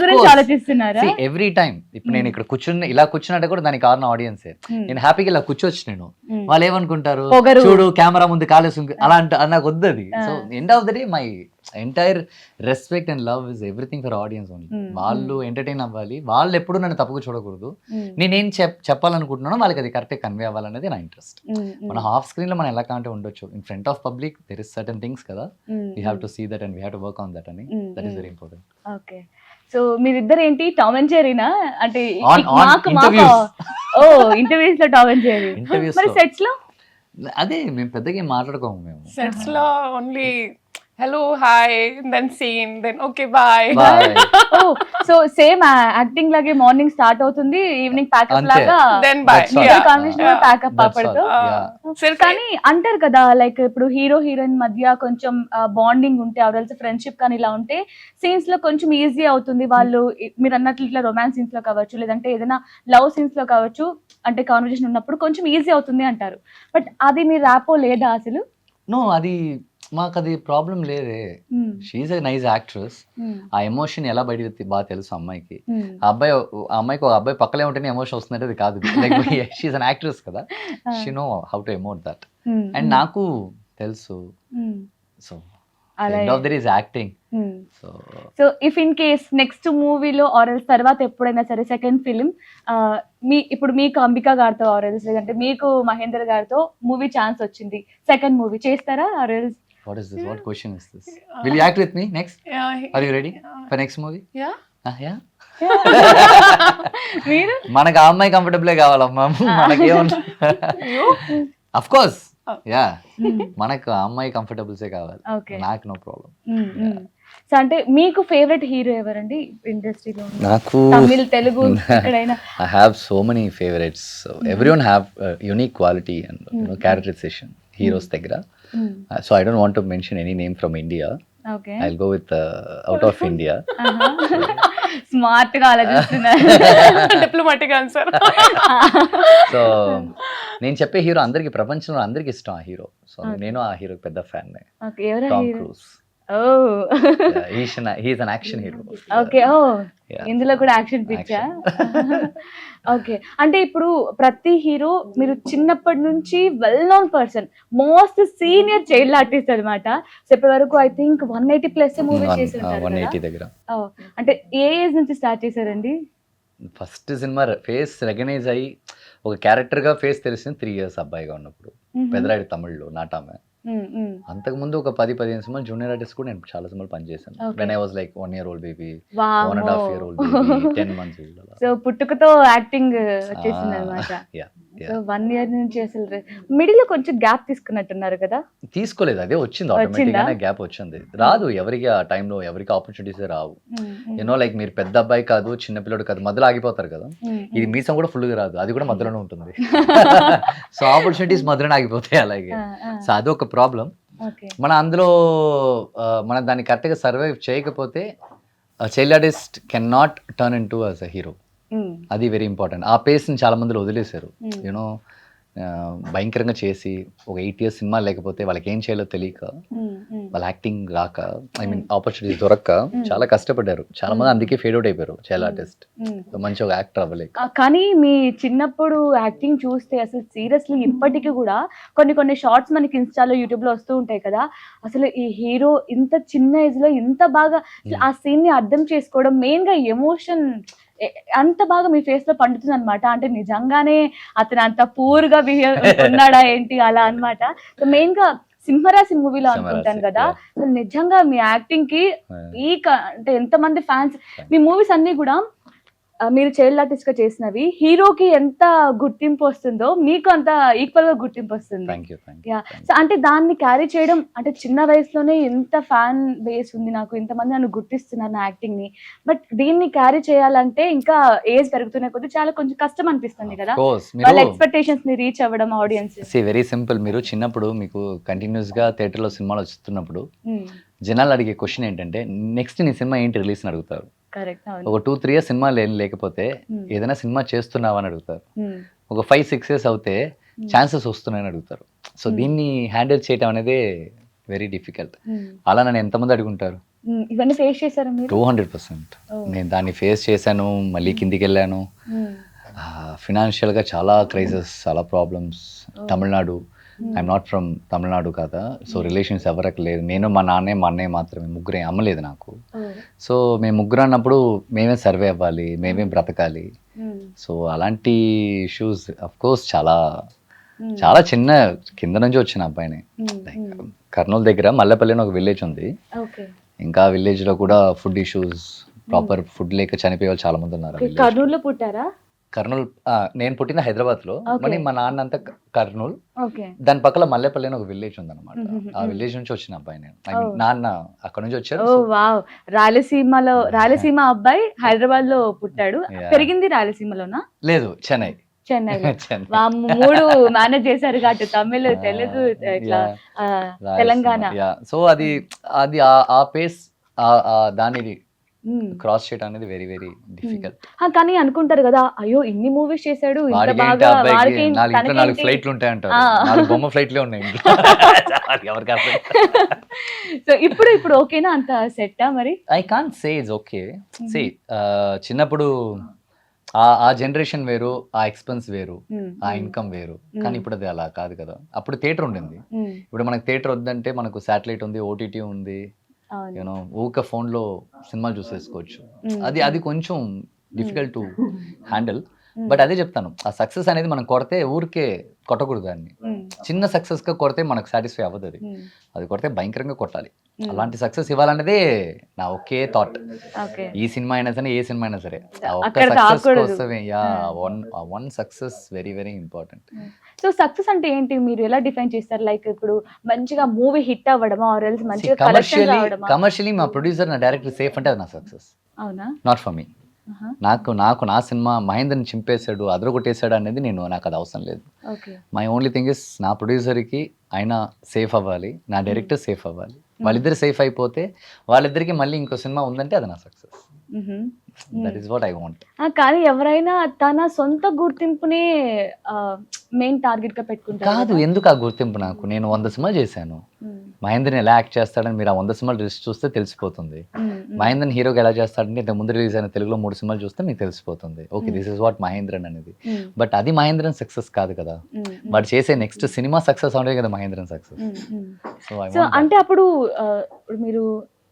గురించి ఆలోచిస్తున్నారా? ఎవ్రీ టైం ఇప్పుడు నేను ఇక్కడ ఇలా కూర్చున్నట్టు కూడా దానికి కారణం ఆడియన్సే. నేను హ్యాపీగా ఇలా కూర్చోవచ్చు. నేను వాళ్ళు ఏమనుకుంటారు, చూడు కెమెరా ముందు కాలేసు అలా నాకు వద్దు అది. So end of the day entire respect and love is everything for audience only. వాళ్ళు ఎంటర్టైన్ అవ్వాలి, వాళ్ళు ఎప్పుడు నన్ను తప్పుగా చూడకూడదు. నేనేం చెప్పాలనుకుంటున్నానో వాళ్ళకి అది కరెక్ట్గా కన్వే అవ్వాలనేది నా ఇంట్రెస్ట్. మన హాఫ్ స్క్రీన్ లో మనం ఎలా కాంటే ఉండొచ్చు, in front of public there is certain things కదా, we have to see that and we have to work on that అని. That is very important. Okay, so మీరిద్దరు ఏంటి టామ్ అండ్ జెర్రీనా? అంటే ఇంటర్వ్యూస్ లో టామ్ అండ్ జెర్రీ, Interviews మరి లో. Sets లో అదే మేము పెద్దగా ఏం మాట్లాడుకోము మేము. Sets lo only hello, hi, then scene, then okay, bye. Bye. ఓ సో సేమ్ యాక్టింగ్ లాగే మార్నింగ్ స్టార్ట్ అవుతుంది, ఈవినింగ్ ప్యాకప్ అంతే. లాగా Then bye. That's all. Yeah. Combination packup That's all. అప్పటితో. Yeah. Sir, కానీ అంటారు కదా, లైక్ ఇప్పుడు హీరో హీరోయిన్ మధ్య కొంచెం బాండింగ్ ఉంటే, అవరల్సి ఫ్రెండ్షిప్ కానీ ఇలా ఉంటే సీన్స్ లో కొంచెం ఈజీ అవుతుంది. వాళ్ళు మీరు అన్నట్లు ఇట్లా రొమాన్స్ సీన్స్ లో కావచ్చు, లేదంటే ఏదైనా లవ్ సీన్స్ లో కావచ్చు, అంటే కాన్వర్జేషన్ ఉన్నప్పుడు కొంచెం ఈజీ అవుతుంది అంటారు. బట్ అది మీ ర్యాపో లేదా అసలు? నో, అది మాకు అది ప్రాబ్లం లేదే. She's a nice actress. ఆ ఎమోషన్ ఎలా బయట బాగా తెలుసు అమ్మాయికి. ఆ అమ్మాయికి ఒక అబ్బాయి పక్కలే ఉంటేనే ఎమోషన్ వస్తుందంటే అది కాదు. లైక్ షీఈ్ అన్ యాక్ట్రెస్ కదా, she know how to emote that. And నాకు తెలుసు. So end of their is acting. So so if in case next మూవీలో ఆర్ఎల్స్ తర్వాత ఎప్పుడైనా సరే సెకండ్ ఫిలిం ఇప్పుడు మీకు అంబికా గారితో ఆర్ఎల్స్, లేదంటే మీకు మహేందర్ గారితో మూవీ ఛాన్స్ వచ్చింది, సెకండ్ మూవీ చేస్తారా ఆర్ఎల్స్? what is this? What question is this? Will you act with me next? yeah, Are you ready for next movie? yeah. Yeah. మీరు మనకు ఆ అమ్మాయి కంఫర్టబుల్ కావాలమ్మా, మనకేమన్నా. అఫ్ కోర్స్ యా, మనకు ఆ అమ్మాయి కంఫర్టబుల్సే కావాలి, ఓకే, నాకు నో ప్రాబ్లం. సో అంటే మీకు ఫేవరెట్ హీరో ఎవరండి ఇండస్ట్రీలో? నాకు తమిళ్, తెలుగు, ఎక్కడైనా? I have so many favorites. So everyone have unique quality and characterization. Heroes దగ్గర. So I don't want to mention any name from India. Okay, I'll go with out of India. Smart గా ఆలోచిస్తున్నారు. Diplomatic answer. So నేను చెప్పే hero అందరికి, ప్రపంచంలో అందరికి ఇష్టం ఆ హీరో. సో నేను ఆ హీరోకి పెద్ద ఫ్యాన్. ఓకే, ఎవరా టామ్ హీరో? క్రూజ్. ఓ he's an action hero. Okay, ఓ Yeah. ఇందులో కూడా యాక్షన్ పిచ్చా? ఓకే, అంటే ఇప్పుడు ప్రతి హీరో మీరు చిన్నప్పటి నుంచి well known person, most senior child artist అనమాట. సో ఇప్పటి వరకు ఐ థింక్ 180+ మూవీ చేసి ఉంటారు 180 కదా? దగ్గర. ఓ, అంటే ఏ ఏజ్ నుంచి స్టార్ట్ చేశారండి? ఫస్ట్ సినిమా ఫేస్ రికగ్నైజ్ అయ్యి ఒక క్యారెక్టర్ గా ఫేస్ తెలిసింది 3 years అబ్బాయిగా ఉన్నప్పుడు, పెదరాయుడు తమిళ్లో నాటామే. అంతకుముందు ఒక 10-15 సినిమాలు జూనియర్ ఆర్టిస్ట్ కూడా నేను చాలా సినిమాలు పనిచేశాను. When I was like 1 year old baby, 1.5 year old baby, 10 months old. So పుట్టుకతో యాక్టింగ్ వచ్చేసింది అనమాట. సో 1 year నుంచి అసలు మిడిల్ లో కొంచెం గ్యాప్ తీసుకున్నట్టున్నారు కదా? తీసుకోలేదు, అదే వచ్చింది ఆటోమేటిక్ గానే గ్యాప్ వచ్చింది. రాదు ఎవరికి ఆ టైంలో, ఎవరికి ఆపర్చునిటీస్ రావు. యూనో లైక్ మీరు పెద్ద అబ్బాయి కాదు, చిన్న పిల్లడు కాదు, మధ్యలో ఆగిపోతారు కదా. ఇది మీసం కూడా ఫుల్ గా రాదు, అది కూడా మధ్యలోనే ఉంటుంది. సో ఆపర్చునిటీస్ మధ్యలోనే ఆగిపోతాయి అలాగే. సో అదొక ప్రాబ్లం. మన అందులో మనం దాన్ని కరెక్ట్గా సర్వైవ్ చేయకపోతే child artist can not turn in to as a hero. అది వెరీ ఇంపార్టెంట్. ఆ పేస్ని చాలా మందిలో వదిలేశారు. యూనో భయంకరంగా చేసి ఒక 8 years సినిమా లేకపోతే వాళ్ళకి ఏం చేయాలో తెలియక, వాళ్ళ యాక్టింగ్ రాక, ఐ మీన్ ఆపర్చునిటీస్ దొరక్క చాలా కష్టపడ్డారు. చాలా మంది అందుకే ఫేడ్ అవుట్ అయిపోయారు చైల్డ్ ఆర్టిస్ట్, మంచి ఒక యాక్టర్ అవ్వలేక. కానీ మీ చిన్నప్పుడు యాక్టింగ్ చూస్తే అసలు సీరియస్లీ ఇప్పటికీ కూడా కొన్ని షార్ట్స్ మనకి ఇన్స్టాలో, యూట్యూబ్ లో వస్తూ ఉంటాయి కదా. అసలు ఈ హీరో ఇంత చిన్న ఏజ్ లో ఇంత బాగా ఆ సీన్ ని అర్థం చేసుకోవడం, మెయిన్ గా ఎమోషన్ అంత బాగా మీ ఫేస్ లో పండుతుంది అనమాట. అంటే నిజంగానే అతను అంత పూర్ గా బిహేవ్ ఉన్నాడా ఏంటి అలా అనమాట. సో మెయిన్ గా సింహరాశి మూవీలో అనుకుంటాను కదా, అసలు నిజంగా మీ యాక్టింగ్ కి అంటే ఎంతమంది ఫ్యాన్స్. మీ మూవీస్ అన్ని కూడా మీరు చైల్డ్ ఆర్టిస్ట్ గా చేసినవి హీరోకి ఎంత గుర్తింపు వస్తుందో మీకు అంత ఈక్వల్ గా గుర్తింపు వస్తుంది. సో అంటే దాన్ని క్యారీ చేయడం, అంటే చిన్న వయసులోనే ఎంత ఫ్యాన్ బేస్ ఉంది నాకు, ఇంతమంది నన్ను గుర్తిస్తున్నారు నా యాక్టింగ్ ని, బట్ దీన్ని క్యారీ చేయాలంటే ఇంకా ఏజ్ పెరుగుతున్న కొద్దీ చాలా కొంచెం కష్టం అనిపిస్తుంది కదా, వాళ్ళ ఎక్స్పెక్టేషన్స్ ని రీచ్ అవ్వడం ఆడియన్స్. Very simple. మీరు చిన్నప్పుడు మీకు కంటిన్యూస్ గా థియేటర్ లో సినిమాలు వస్తున్నప్పుడు జనాలు అడిగే క్వశ్చన్ ఏంటంటే, నెక్స్ట్ నీ సినిమా ఏంటి రిలీజ్ అని అడుగుతారు. ఒక 2-3 years సినిమా లేకపోతే ఏదైనా సినిమా చేస్తున్నావా అని అడుగుతారు. ఒక 5-6 years అవుతే ఛాన్సెస్ వస్తున్నాయని అడుగుతారు. సో దీన్ని హ్యాండిల్ చేయడం అనేది వెరీ డిఫికల్ట్. అలా నన్ను ఎంతమంది అడుగుంటారు. ఇవన్నీ ఫేస్ చేశారు మీరు? 200%. నేను దాన్ని ఫేస్ చేశాను, మళ్ళీ కిందికి వెళ్ళాను. ఫినాన్షియల్గా చాలా క్రైసిస్, చాలా problems. Tamil Nadu I'm not from Tamil Nadu కదా, సో రిలేషన్స్ ఎవరికి లేదు. నేను మా అన్నయ్య మాత్రమే, ముగ్గురే, అమ్మలేదు నాకు. సో మేము ముగ్గురు అన్నప్పుడు మేమే సర్వే అవ్వాలి, మేమే బ్రతకాలి. సో అలాంటి ఇష్యూస్ అఫ్ కోర్స్ చాలా చాలా చిన్న కింద నుంచి వచ్చిన అబ్బాయిని. కర్నూలు దగ్గర మల్లెపల్లి అని ఒక విలేజ్ ఉంది. ఇంకా విలేజ్ లో కూడా ఫుడ్ ఇష్యూస్, ప్రాపర్ ఫుడ్ లేక చనిపోయే వాళ్ళు చాలా మంది ఉన్నారు. కర్నూలులో పుట్టారా? కర్నూలు, నేను పుట్టిన హైదరాబాద్ లో, మరి మా నాన్న అంతా కర్నూలు, దాని పక్కల మల్లెపల్లి అని ఒక విలేజ్ ఉంది అనమాట. ఆ విలేజ్ నుంచి వచ్చిన అబ్బాయి నేను. నాన్న అక్కడ నుంచి వచ్చారు. రాయలసీమ అబ్బాయి హైదరాబాద్ లో పుట్టాడు, పెరిగింది రాయలసీమలోనా? లేదు, చెన్నై. మూడు మేనేజ్ చేశారు కాబట్టి తమిళ్, తెలుగు, తెలంగాణ. సో అది అది ఆ పేస్ దానిది క్రాస్ చేయడం అనేది వెరీ వెరీ డిఫికల్ట్. కానీ అనుకుంటారు కదా, అయ్యో ఇన్ని మూవీస్ చేశాడు, నాలుగు ఫ్లైట్లు ఉంటాయంటారు. 4 బొమ్మ ఫ్లైట్లే ఉన్నాయి. సో ఇప్పుడు ఓకేనా, అంత సెట్టా? మరి I can't say it's okay. Say చిన్నప్పుడు ఆ జనరేషన్ వేరు, ఆ ఎక్స్పెన్స్ వేరు, ఆ ఇన్కమ్ వేరు. కానీ ఇప్పుడు అది అలా కాదు కదా. అప్పుడు థియేటర్ ఉండింది, ఇప్పుడు మనకు థియేటర్ వద్దంటే మనకు శాటిలైట్ ఉంది, ఓటీటీ ఉంది, యూనో ఊక ఫోన్ లో సినిమాలు చూసేసుకోవచ్చు. అది కొంచెం డిఫికల్ట్ టు హ్యాండిల్. బట్ అదే చెప్తాను, ఆ సక్సెస్ అనేది మనం కొడితే ఊరికే కొట్టకూడదు. దాన్ని చిన్న సక్సెస్ గా కొడితే మనకు సాటిస్ఫై అవ్వదు. అది కొడితే భయంకరంగా కొట్టాలి. అలాంటి సక్సెస్ ఇవ్వాలనేదే నా ఒకే థాట్. ఈ సినిమా అయినా సరే, ఏ సినిమా అయినా సరే, one success very very important. So success అంటే ఏంటి, మీరు ఎలా డిఫైన్ చేస్తారు? లైక్ ఇప్పుడు మంచిగా మూవీ హిట్ అవ్వడమా, ఆర్ ఎల్స్ మంచిగా కలెక్షన్ రావడమా? కమర్షియల్లీ మా ప్రొడ్యూసర్, నా డైరెక్టర్ సేఫ్ అంటే అది నా సక్సెస్. అవునా? Not for me. నాకు నా సినిమా మహేంద్రని చింపేశాడు, అదరగొట్టేశాడు అనేది నాకు అది అవసరం లేదు. మై ఓన్లీ థింగ్ ఇస్ నా ప్రొడ్యూసర్కి ఆయన సేఫ్ అవ్వాలి, నా డైరెక్టర్ సేఫ్ అవ్వాలి. వాళ్ళిద్దరు సేఫ్ అయిపోతే వాళ్ళిద్దరికి మళ్ళీ ఇంకో సినిమా ఉందంటే అది నా success. That is what I want. కానీ ఎవరైనా తన సొంత గుర్తింపునే మెయిన్ టార్గెట్ గా పెట్టుకుంటారు కాదు. ఎందుకు ఆ గుర్తింపు నాకు? నేను 100 సినిమాలు చేశాను. మహేంద్రని ఎలా యాక్ట్ చేస్తాడని మీరు ఆ 100 సినిమాలు లిస్ట్ చూస్తే తెలిసిపోతుంది. మహేంద్రన్ హీరోగా ఎలా చేస్తాడంటే ఇంత ముందు రిలీజ్ అయిన తెలుగులో 3 సినిమాలు చూస్తే మీకు తెలిసిపోతుంది. Okay, this is what Mahendran అనేది. బట్ అది మహేంద్రన్ సక్సెస్ కాదు కదా. బట్ చేసే నెక్స్ట్ సినిమా సక్సెస్ అవడే కదా మహేంద్రన్ సక్సెస్. సో అంటే అప్పుడు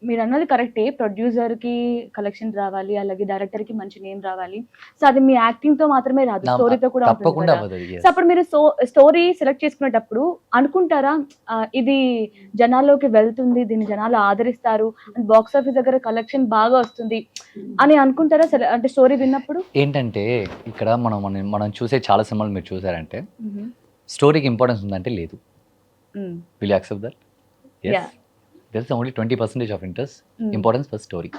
మీరు అన్నది కరెక్టే, ప్రొడ్యూసర్ కి కలెక్షన్ రావాలి, అలాగే డైరెక్టర్ కి మంచి నేమ్ రావాలి. సో అది మీ యాక్టింగ్ తో మాత్రమే రాదు, స్టోరీతో కూడా ఉంటుంది. సో అప్పుడు మీరు స్టోరీ సెలెక్ట్ చేసుకునేటప్పుడు అనుకుంటారా, ఇది జనాల్లోకి వెళ్తుంది, దీన్ని జనాలు ఆదరిస్తారు, బాక్స్ ఆఫీస్ దగ్గర కలెక్షన్ బాగా వస్తుంది అని అనుకుంటారా? అంటే స్టోరీ విన్నప్పుడు ఏంటంటే, ఇక్కడ మనం చూసే చాలా సినిమాలు మీరు చూసారంటే స్టోరీకి ఇంపార్టెన్స్ ఉందంటే లేదు. Will you accept that? yes. There is only 20% of interest, importance for story.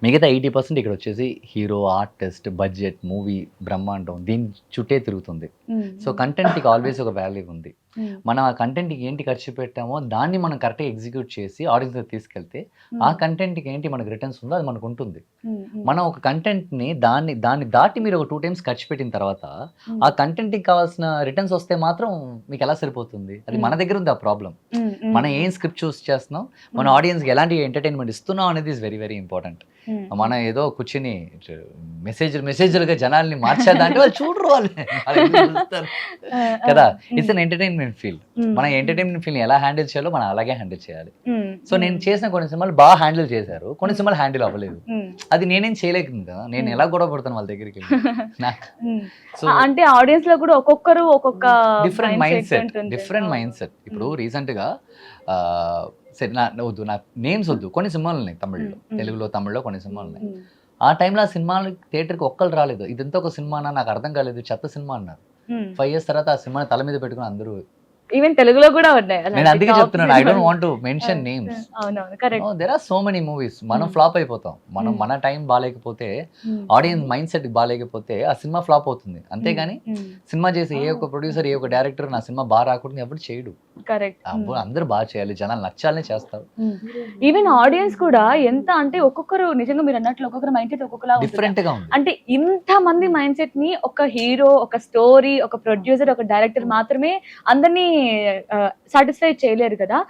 మిగతా 80% ఇక్కడ వచ్చేసి హీరో, ఆర్టిస్ట్, బడ్జెట్, మూవీ, బ్రహ్మాండం, దీని చుట్టే తిరుగుతుంది. సో కంటెంట్కి ఆల్వేస్ ఒక వాల్యూ ఉంది. మనం ఆ కంటెంట్కి ఏంటి ఖర్చు పెట్టామో దాన్ని మనం కరెక్ట్గా ఎగ్జిక్యూట్ చేసి ఆడియన్స్ తీసుకెళ్తే ఆ కంటెంట్కి ఏంటి మనకు రిటర్న్స్ ఉందో అది మనకు ఉంటుంది. మనం ఒక కంటెంట్ని దాన్ని దాటి మీరు ఒక 2 times ఖర్చు పెట్టిన తర్వాత ఆ కంటెంట్కి కావాల్సిన రిటర్న్స్ వస్తే మాత్రం మీకు ఎలా సరిపోతుంది? అది మన దగ్గర ఉంది ఆ ప్రాబ్లం. మనం ఏం స్క్రిప్ట్ చూస్ చేస్తున్నాం, మన ఆడియన్స్కి ఎలాంటి ఎంటర్టైన్మెంట్ ఇస్తున్నాం అనేది ఇస్ వెరీ వెరీ ఇంపార్టెంట్. మనం ఏదో కూర్చుని మెసేజ్లుగా జనాల్ని మార్చేద్దాంటే వాళ్ళు చూడరు, వాళ్ళు కదా. It's an entertainment feel. మన ఎంటర్టైన్మెంట్ ఫీల్ ఎలా హ్యాండిల్ చేయాలో మనం అలాగే హ్యాండిల్ చేయాలి. సో నేను చేసిన కొన్ని సినిమాలు బాగా హ్యాండిల్ చేశారు, కొన్ని సినిమాలు హ్యాండిల్ అవ్వలేదు. అది నేనేం చేయలేకుండా కదా, నేను ఎలా గొడవ పడతాను వాళ్ళ దగ్గరికి. సో అంటే ఆడియన్స్ లో కూడా ఒక్కొక్కరు ఒక్కొక్క డిఫరెంట్ మైండ్ సెట్. ఇప్పుడు రీసెంట్ గా సరే వద్దు, నాకు నేమ్స్ వద్దు, కొన్ని సినిమాలు ఉన్నాయి తమిళ్లో, తెలుగులో, తమిళ్లో కొన్ని సినిమాలు ఉన్నాయి. ఆ టైంలో ఆ సినిమాలు థియేటర్కి ఒక్కరు రాలేదు. ఇదంతా ఒక సినిమా అన్నా, నాకు అర్థం కాలేదు, చెత్త సినిమా అన్నారు. 5 years తర్వాత ఆ సినిమాని తల మీద పెట్టుకుని అందరూ, ఈవెన్ తెలుగులో కూడా ఉన్నాయి. నేను అందుకే చెప్తున్నాను, I don't want to mention names. There are so many movies. మనం ఫ్లాప్ అయిపోతాం. మన టైం బాగాలేకపోతే, ఆడియన్స్ మైండ్ సెట్ బాగాలేకపోతే ఆ సినిమా ఫ్లాప్ అవుతుంది. అంతేగాని సినిమా చేసి ఏ ఒక్క ప్రొడ్యూసర్, ఏ ఒక్క డైరెక్టర్ నా సినిమా బాగా రాకూడదు ఎవరు చేయడు. కరెక్ట్. అబ్బో అందరూ బాగా చేయాలి, జనాలు నచ్చాలనే చేస్తారు. ఈవెన్ ఆడియన్స్ కూడా ఎంత అంటే ఒక్కొక్కరు నిజంగా మీరు అన్నట్లు ఒక్కొక్కరు మైండ్ సెట్ ఒక్కొక్కలా ఉంటుంది. డిఫరెంట్ గా ఉంది. అంటే ఇంత మంది మైండ్ సెట్ ని ఒక హీరో, ఒక స్టోరీ, ఒక ప్రొడ్యూసర్, ఒక డైరెక్టర్ మాత్రమే అందరినీ సాటిస్ఫై చేయలేరు కదా.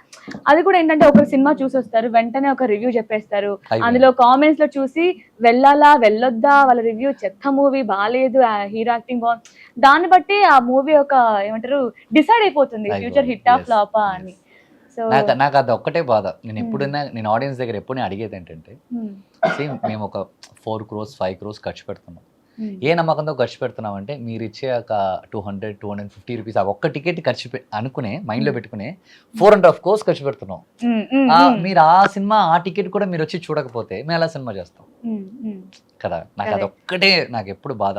అది కూడా ఏంటంటే ఒక సినిమా చూసి వస్తారు, వెంటనే ఒక రివ్యూ చెప్పేస్తారు, అందులో కామెంట్స్ లో చూసి వెళ్ళాలా వెళ్ళొద్దా, వాళ్ళ రివ్యూ చెత్త మూవీ బాగాలేదు, హీరో యాక్టింగ్ బాగుంది, దాన్ని బట్టి ఆ మూవీ ఒక ఏమంటారు డిసైడ్ అయిపోతుంది ఫ్యూచర్ హిట్ ఆ ఫ్లాపా అని. సో నాకు అది ఒక్కటే బాధ. నేను ఎప్పుడైనా నేను ఆడియన్స్ దగ్గర ఎప్పుడు నేను అడిగేది ఏంటంటే, సేమ్ మేము ఒక 4 crores 5 crores ఖర్చు పెడుతున్నాం. ఏ నమ్మకంతో ఖర్చు పెడుతున్నాం అంటే, మీరు ఇచ్చే ఒక 200-250 రూపీస్ ఆ ఒక్క టికెట్ ఖర్చు అనుకునే మైండ్ లో పెట్టుకునే 4.5 crores ఖర్చు పెడుతున్నాం. మీరు ఆ సినిమా ఆ టికెట్ కూడా మీరు వచ్చి చూడకపోతే మేము ఎలా సినిమా చేస్తాం కదా. నాకు అది ఒక్కటే నాకు ఎప్పుడు బాధ.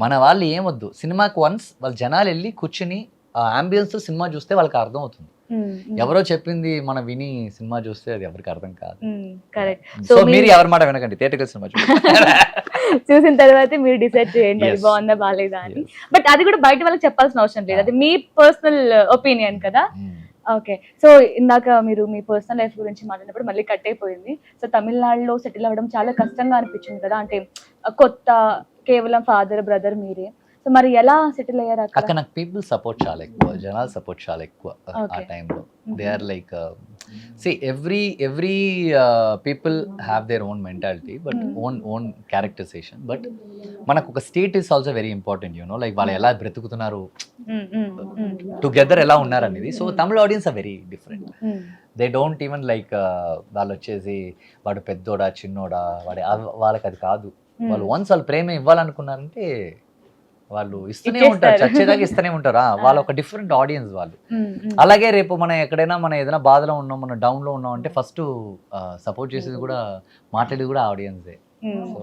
మన వాళ్ళు ఏమొద్దు, సినిమాకి వన్స్ వాళ్ళ జనాలు వెళ్ళి కూర్చుని ఆ అంబియన్స్ తో సినిమా చూస్తే వాళ్ళకి అర్థం అవుతుంది. ఎవరో చెప్పింది మనం విని సినిమా చూస్తే అది ఎవరికి అర్థం కాదు. సో మీరు ఎవరి మాట వినకండి, థియేటర్ సినిమా చూసిన తర్వాత మీరు డిసైడ్ చేయండి అది బాగుందా బాగాలేదా అని. బట్ అది కూడా బయట వాళ్ళకి చెప్పాల్సిన అవసరం లేదు, అది మీ పర్సనల్ ఒపీనియన్ కదా. ఓకే, సో ఇందాక మీరు మీ పర్సనల్ లైఫ్ గురించి మాట్లాడినప్పుడు మళ్ళీ కట్ అయిపోయింది. సో తమిళనాడులో సెటిల్ అవ్వడం చాలా కష్టంగా అనిపించింది కదా, అంటే కొత్త, కేవలం ఫాదర్ బ్రదర్ మీరే. సో మరి ఎలా సెటిల్ అయ్యారు అక్కడ? నాకు పీపుల్ సపోర్ట్ చాలా ఎక్కువ, జనాలు సపోర్ట్ చాలా ఎక్కువ ఆ టైంలో. They are like see every people have their own mentality but own characterization, but మనకు ఒక state is also very important, you know, like వాళ్ళు ఎలా బ్రతుకుతున్నారు టుగెదర్, ఎలా ఉన్నారు అనేది. So Tamil audience are very different. They don't even like వాళ్ళు వచ్చేసి వాడు పెద్దోడా చిన్నోడా వాడి వాళ్ళకి అది కాదు. వాళ్ళు వన్స్ వాళ్ళు ప్రేమ ఇవ్వాలనుకున్నారంటే వాళ్ళు ఇస్తూనే ఉంటారు, చచ్చేదాకా ఇస్తూనే ఉంటారు. వాళ్ళు ఒక డిఫరెంట్ ఆడియన్స్ వాళ్ళు. అలాగే రేపు మనం ఎక్కడైనా మనం ఏదైనా బాధలో ఉన్నాం, మనం డౌన్ లో ఉన్నాం అంటే ఫస్ట్ సపోర్ట్ చేసేది కూడా మాట్లాడేది కూడా ఆడియన్సే. So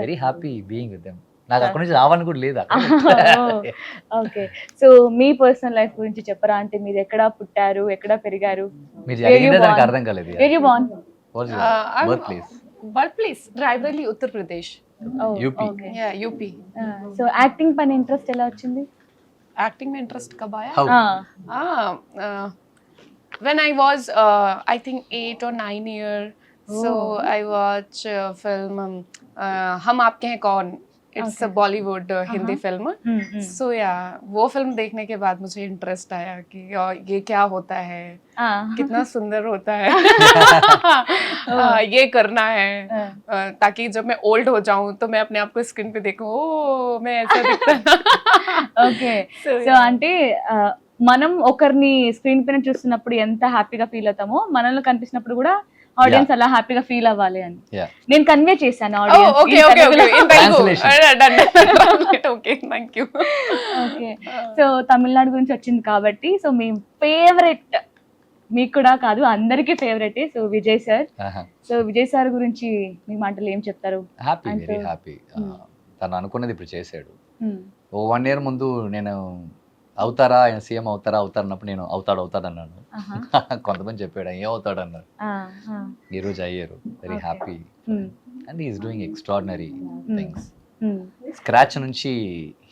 very happy being with them. నాకు అక్కడ నుంచి రావాలని కూడా లేదు. ఓకే, సో మీ పర్సనల్ లైఫ్ గురించి చెప్పరా, అంటే మీరు ఎక్కడ పుట్టారు, ఎక్కడ పెరిగారు? మీరు జరిగిందే దానికి అర్థం కాలేదు. Birth place? Birth place Raebareli Uttar Pradesh. UP. या यूपी. సో యాక్టింగ్ పైన ఇంట్రెస్ట్ ఎలా వచ్చింది? एक्टिंग में इंटरेस्ट कब आया? How? When I was I think 8 or 9 year, so I watch film हम आपके हैं कौन. It's a Bollywood Hindi film. So yeah, वो फिल्म देखने के बाद मुझे इंटरेस्ट आया कि ये क्या होता है, कितना सुंदर होता है, ये करना है, ताकि जब मैं ओल्ड हो जाऊं तो मैं अपने आप को स्क्रीन पे देखूं, ओ मैं ऐसा दिखता. ఓకే, సో అంటే మనం ఒకరిని స్క్రీన్ పైన చూస్తున్నప్పుడు ఎంత హ్యాపీగా ఫీల్ అవుతామో, మనల్ని కనిపించినప్పుడు కూడా ఆడియన్స్ అలా హ్యాపీగా ఫీల్ అవ్వాలి అని నేను కన్వే చేశాను audience. Okay okay okay, okay thank you. Okay, so Tamil Nadu గురించి వచ్చింది కాబట్టి, సో మీ ఫేవరెట్, మీకు కూడా కాదు అందరికీ favourite, so Vijay sir. So Vijay sir గురించి మీ మాటలు ఏం చెప్తారు? Happy, very happy. తను అనుకున్నది ఇప్పుడు చేశాడు. ఓ 1 year ముందు నేను అవుతారా, ఆయన సీఎం అవుతారా అన్నప్పుడు నేను అవుతాడు అన్నాను. కొంతమంది చెప్పాడు ఏం అవుతాడు అన్నారు, ఈ రోజు అయ్యారు. Very happy. And he's doing extraordinary things. Scratch నుంచి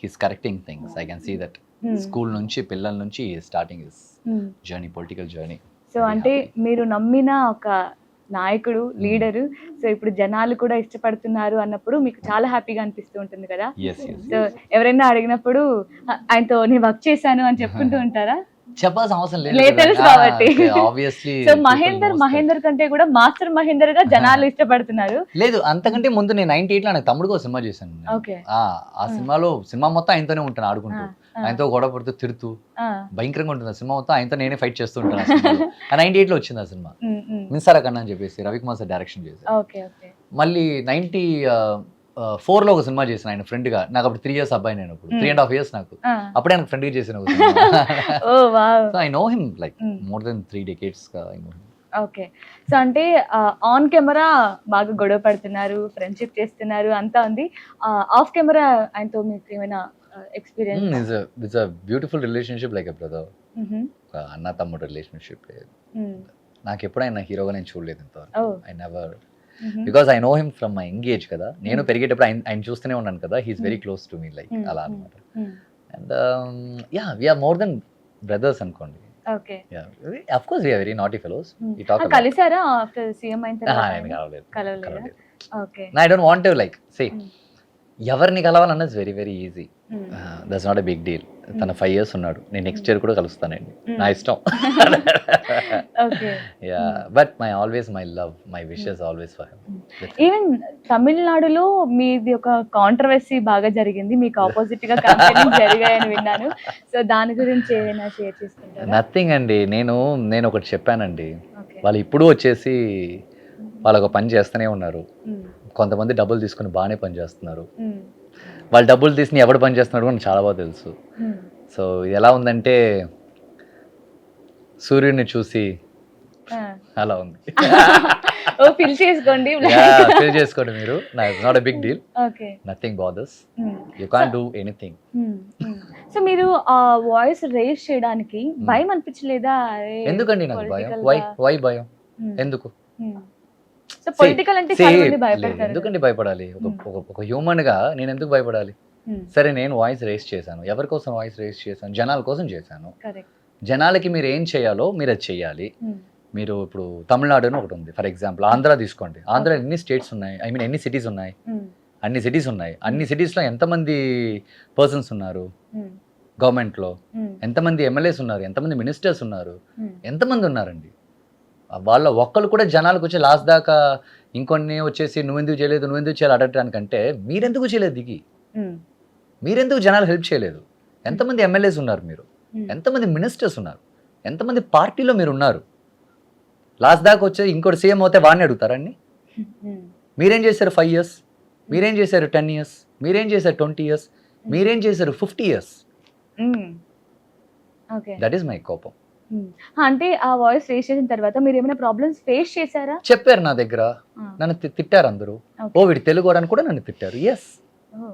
he's correcting things. I can see that. School నుంచి పిల్లల నుంచి starting his journey, political journey. So అంటే మీరు నమ్మిన ఒక నాయకుడు, లీడరు, సో ఇప్పుడు జనాలు కూడా ఇష్టపడుతున్నారు అన్నప్పుడు మీకు చాలా హ్యాపీగా అనిపిస్తూ ఉంటుంది కదా. సో ఎవరైనా అడిగినప్పుడు ఆయనతో నేను వర్క్ చేశాను అని చెప్పుకుంటూ ఉంటారా? చెప్పాల్సిన అవసరం లేదు, తెలుసు కాబట్టి. సో మహేందర్ కంటే కూడా మాస్టర్ మహేందర్ గా జనాలు ఇష్టపడుతున్నారు. లేదు, అంతకంటే ముందు నేను 98 లో నాకు తమ్ముడుగా సినిమా చేశాను. ఆ సినిమాలో సినిమా మొత్తం ఆయనతోనే ఉంటాను, ఆడుకుంటూ, ఆయనతో గొడవ పడుతూ తిడుతూ, భయంకరంగా ఉంటుంది సినిమా మొత్తం. ఆయనతో నేనే ఫైట్ చేస్తూ ఉంటాను. 98 లో వచ్చింది ఆ సినిమా, మిన్సారా కన్నా అని చెప్పేసి రవికుమార్ సార్ డైరెక్షన్ చేశారు. మళ్ళీ 94 లో ఒక సినిమా చేసిన ఆయన ఫ్రెండ్ గా. నాకు అప్పుడు 3 years అబ్బాయి, నేను ఇప్పుడు 3.5 years నాకు. అప్పుడే నాకు ఫ్రెండ్ గా చేసిన. So I know him like more than 3 decades గా I know him. Okay, so అంటే ఆన్ కెమెరా బాగా గొడవ పడుతున్నారు, ఫ్రెండ్షిప్ చేస్తున్నారు, అంతా ఉంది. ఆఫ్ కెమెరా ఆయనతో మీకు ఏమైనా experience? It's a beautiful relationship, like a brother, అన్న తమ్ముడు రిలేషన్షిప్. నాకు ఎప్పుడైనా హీరోగా నేను చూడలేదు ఇంతవరకు. I never, because I know him from my young age కదా. నేను పెరిగేటప్పుడు ఆయన చూస్తూనే ఉన్నాను కదా. He's very close to me, like అలా అనమాట. And yeah, we're more than brothers అనుకోండి. Okay. Of course we are very naughty fellows. We talk about. కలిసారా ఆఫ్టర్ సీఎం అయిన తర్వాత? నేను కలవలేదు. కలవలేదా? Okay. I don't want to like say Mm. ఎవరిని కలవాలన్నది very very easy. Mm. That's not a big deal. తన 5 years ఉన్నాడు, నేను నెక్స్ట్ ఇయర్ కూడా కలుస్తానండి, నా ఇష్టం. Okay. Yeah but my love my wishes always for him. Even తమిళనాడులో మీది ఒక కాంట్రవర్సీ బాగా జరిగింది, మీకు ఆపోజిట్ గా కంపెనీ జరిగాయని విన్నాను. సో దాని గురించి ఏమైనా షేర్ చేసుకుంటారా? నథింగ్ అండి. నేను ఒకటి చెప్పానండి, ఓకే. వాళ్ళు ఇప్పుడు వచ్చేసి వాళ్ళు ఒక పని చేస్తూనే ఉన్నారు. కొంతమంది డబ్బులు తీసుకుని బాగానే పని చేస్తున్నారు. వాళ్ళు డబ్బులు తీసుకుని ఎవడు పని చేస్తున్నాడు కూడా నాకు చాలా బాగా తెలుసు. సో ఇది ఎలా ఉందంటే సూర్యుడిని చూసి అలా ఉంది. ఓ ఫిల్ చేసుకోండి. ఫీల్ చేసుకోండి మీరు, not a big deal, okay. Nothing bothers, you can't do anything. So మీరు ఆ వాయిస్ రేస్ చేయడానికి భయం అనిపించలేదా? ఎందుకండి నాకు భయం? వై భయం ఎందుకు? సో పొలిటికల్ అంటే చాలా మంది భయపడతారు. ఎందుకండి భయపడాలి? ఒక హ్యూమన్ గా నేను ఎందుకు భయపడాలి? సరే నేను వాయిస్ రేస్ చేశాను, ఎవరి కోసం వాయిస్ రేస్ చేశాను? జనాల కోసం చేశాను. జనాలకి మీరు ఏం చేయాలో మీరు అది చేయాలి. మీరు ఇప్పుడు తమిళనాడు అని ఒకటి ఉంది ఫర్ ఎగ్జాంపుల్, ఆంధ్ర తీసుకోండి. ఆంధ్ర ఎన్ని స్టేట్స్ ఉన్నాయి, ఐ మీన్ ఎన్ని సిటీస్ ఉన్నాయి? అన్ని సిటీస్ ఉన్నాయి. అన్ని సిటీస్లో ఎంతమంది పర్సన్స్ ఉన్నారు గవర్నమెంట్లో? ఎంతమంది ఎమ్మెల్యేస్ ఉన్నారు? ఎంతమంది మినిస్టర్స్ ఉన్నారు? ఎంతమంది ఉన్నారండి? వాళ్ళ ఒక్కరు కూడా జనాలకు వచ్చి లాస్ట్ దాకా ఇంకొన్ని వచ్చేసి నువ్వెందుకు చేయలేదు నువ్వెందుకు చేయాలి అడగడానికంటే మీరెందుకు చేయలేదు దిగి? మీరెందుకు జనాలు హెల్ప్ చేయలేదు? ఎంతమంది ఎమ్మెల్యేస్ ఉన్నారు మీరు? ఎంతమంది మినిస్టర్స్ ఉన్నారు? ఎంతమంది పార్టీలో మీరు ఉన్నారు? లాస్ట్ దాకా వచ్చే ఇంకోటి సీఎం అవుతే వాడిని అడుగుతారండి? మీరేం చేశారు 5 years? మీరేం చేశారు 10 years? మీరేం చేశారు 20 years? మీరేం చేశారు 50 years? దట్ ఈస్ మై కోపం. అంటే ఆ వాయిస్ రేస్ చేసిన తర్వాత మీరు ఏమైనా ప్రాబ్లమ్స్ ఫేస్ చేశారా? చెప్పారు నా దగ్గర, నన్ను తిట్టారు అందరూ. ఓ వీడి తెలుగు వాడని కూడా నన్ను తిట్టారు. ఎస్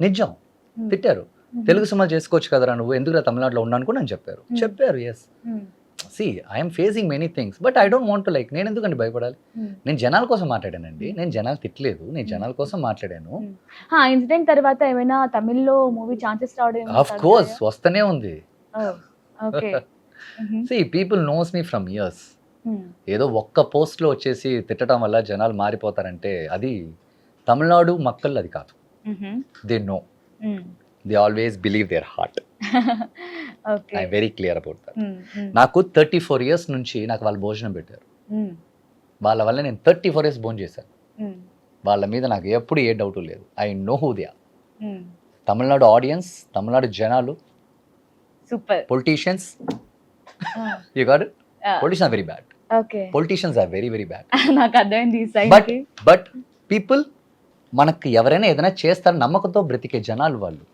నిజం, తిట్టారు. తెలుగు సినిమా చేసుకోవచ్చు కదరా నువ్వు, ఎందుకు తమిళనాడులో ఉన్నాను కూడా అని చెప్పారు. S see I'm facing many things but I don't want to like, నేను ఎందుకండి భయపడాలి? నేను జనాల కోసం మాట్లాడానండి, నేను జనాలు తిట్టలేదు, నేను జనాల కోసం మాట్లాడాను. ఆ ఇన్సిడెంట్ తర్వాత ఏమైనా తమిళ్లో మూవీ ఛాన్సెస్ రావడం? ఆఫ్ కోర్స్ వస్తూనే ఉంది. Okay. See people knows me from years. ఏదో ఒక్క పోస్ట్లో వచ్చేసి తిట్టడం వల్ల జనాలు మారిపోతారంటే అది తమిళనాడు మక్కలు అది కాదు. They know, they always believe their heart. I very clear about that. నాకు 34 years నుంచి నాకు వాళ్ళు భోజనం పెట్టారు. వాళ్ళ వల్ల నేను 34 years భోజనం చేశాను. వాళ్ళ మీద నాకు ఎప్పుడు ఏ డౌట్ లేదు. I know who they are. Tamil Nadu audience, Tamil Nadu జనాలు, super politicians. You got it? Politicians are very bad. Okay. Politicians are very very bad. నాకు అర్థమైంది ఈ సైడ్. But people మనకి ఎవరైనా ఏదైనా చేస్తారు నమ్మకంతో బ్రతికే జనాలు వాళ్ళు.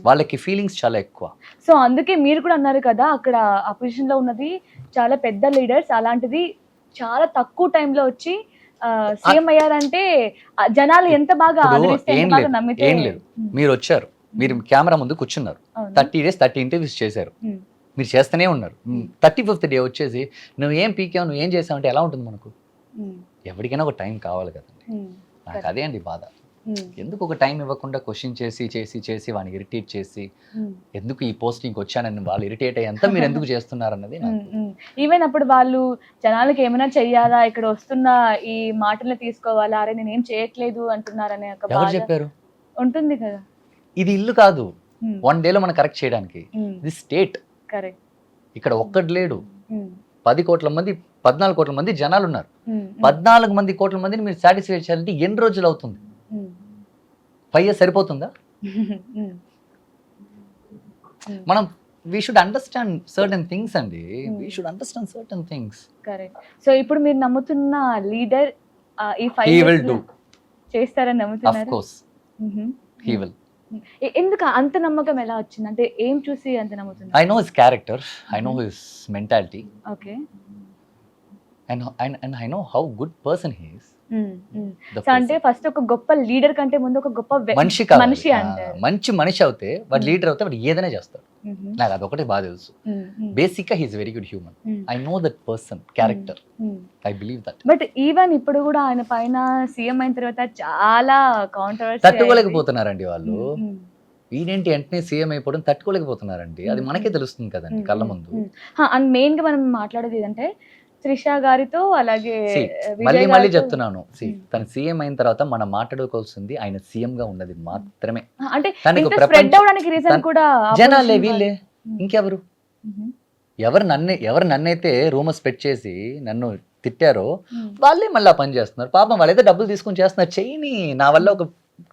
వాళ్ళకి ఫీలింగ్స్ చాలా ఎక్కువ. సో అందుకే మీరు కూడా అన్నారు కదా అక్కడ అపోజిషన్ లో ఉన్నది చాలా పెద్ద లీడర్స్, అలాంటిది చాలా తక్కువ టైంలో వచ్చి సీఎం అయ్యారంటే జనాలు ఎంత బాగా ఆదరిస్తే ఎంత బాగా నమ్మితే. ఏం లేదు, మీరు వచ్చారు, మీరు కెమెరా ముందు కూర్చున్నారు, 30 days 30 interviews చేశారు, మీరు చేస్తూనే ఉన్నారు. 35th day వచ్చేసి నువ్వు ఏం పీకావు నువ్వు ఏం చేసావు అంటే ఎలా ఉంటుంది మనకు? ఎవరికైనా ఒక టైం కావాలి కదండి. నాకు అదే అండి బాధ. ఎందుకు ఒక టైం ఇవ్వకుండా క్వశ్చన్ చేసి చేసి చేసి వాడిని ఇరిటేట్ చేసి ఎందుకు ఈ పోస్టింగ్ వచ్చానని వాళ్ళు ఇరిటేట్ అయ్యేంత మీరు ఎందుకు చేస్తున్నారు అన్నది. ఈవెన్ అప్పుడు వాళ్ళు జనాలకి ఏమైనా చెయ్యాలా, ఇక్కడ వస్తున్న ఈ మాటలు తీసుకోవాలా, అరే నేను ఏం చేయట్లేదు అంటున్నారనే ఒక ఎవరు చెప్పారు? ఉంటుంది కదా. ఇది ఇల్లు కాదు 1 day లో మనం కరెక్ట్ చేయడానికి. ఇది స్టేట్. కరెక్ట్. ఇక్కడ ఒక్కటి లేడు, 10 కోట్ల మంది 14 కోట్ల మంది జనాలు ఉన్నారు. 14 కోట్ల మందిని మీరు సాటిస్ఫై చేయాలంటే ఎన్ని రోజులు అవుతుంది? 5 years సరిపోతుందా? మనం we should understand certain things అండి. We should understand certain things. Correct. So ఇప్పుడు మీరు నమ్ముతున్న లీడర్ ఈ 5 he will do చేస్తారని నమ్ముతున్నారు? of course he will. ఎందుకు అంత నమ్మకం ఎలా వచ్చింది? అంటే ఏం చూసి అంత నమ్ముతున్నారు? I know his character, I know his mentality. Okay. And I know how good person he is. So అంటే ఫస్ట్ ఒక గొప్ప లీడర్ కంటే ముందు ఒక గొప్ప మనిషి అంటారు. మంచి మనిషి అవుతే వాడు లీడర్ అవుతే వాడు ఏదైనా చేస్తాడు. నాకు అదొకటి బాగా తెలుసు. బేసిక్ గా he's very good human. I know that person character. I believe that. But even ఇప్పుడు కూడా ఆయన పైన సీఎం అయిన తర్వాత చాలా కాంట్రవర్సీ తట్టుకోలేకపోతున్నారండి వాళ్ళు. ఈడేంటి వెంటనే సీఎం అయిపోవడం తట్టుకోలేకపోతున్నారండి. అది మనకే తెలుస్తుంది కదండి కళ్ళ ముందు. అండ్ మెయిన్ గా మనం మాట్లాడేది ఏంటంటే త్రిష గారితో అలాగే See, విజయ్ మళ్ళీ గారితో- చెప్తున్నాను, తను సీఎం అయిన తర్వాత మనం మాట్లాడుకోవాల్సింది ఆయన సీఎం గా ఉన్నది మాత్రమే. అంటే తనకు ఇంత స్ప్రెడ్ ప్రపంచ- అవడానికి రీజన్ తన- కూడా జనాలే opposition వీళ్ళే, వాళ్ళు. ఇంకెవరు? మ్మ్. ఎవరు నన్నైతే రూమర్స్ పెట్ చేసి నన్ను తిట్టారో మ్మ్. వాళ్ళే మళ్ళీ ఆ పని చేస్తున్నారు. పాపం వాళ్ళైతే డబ్బులు తీసుకొని చేస్తున్నారు, చేయని. నా వల్ల ఒక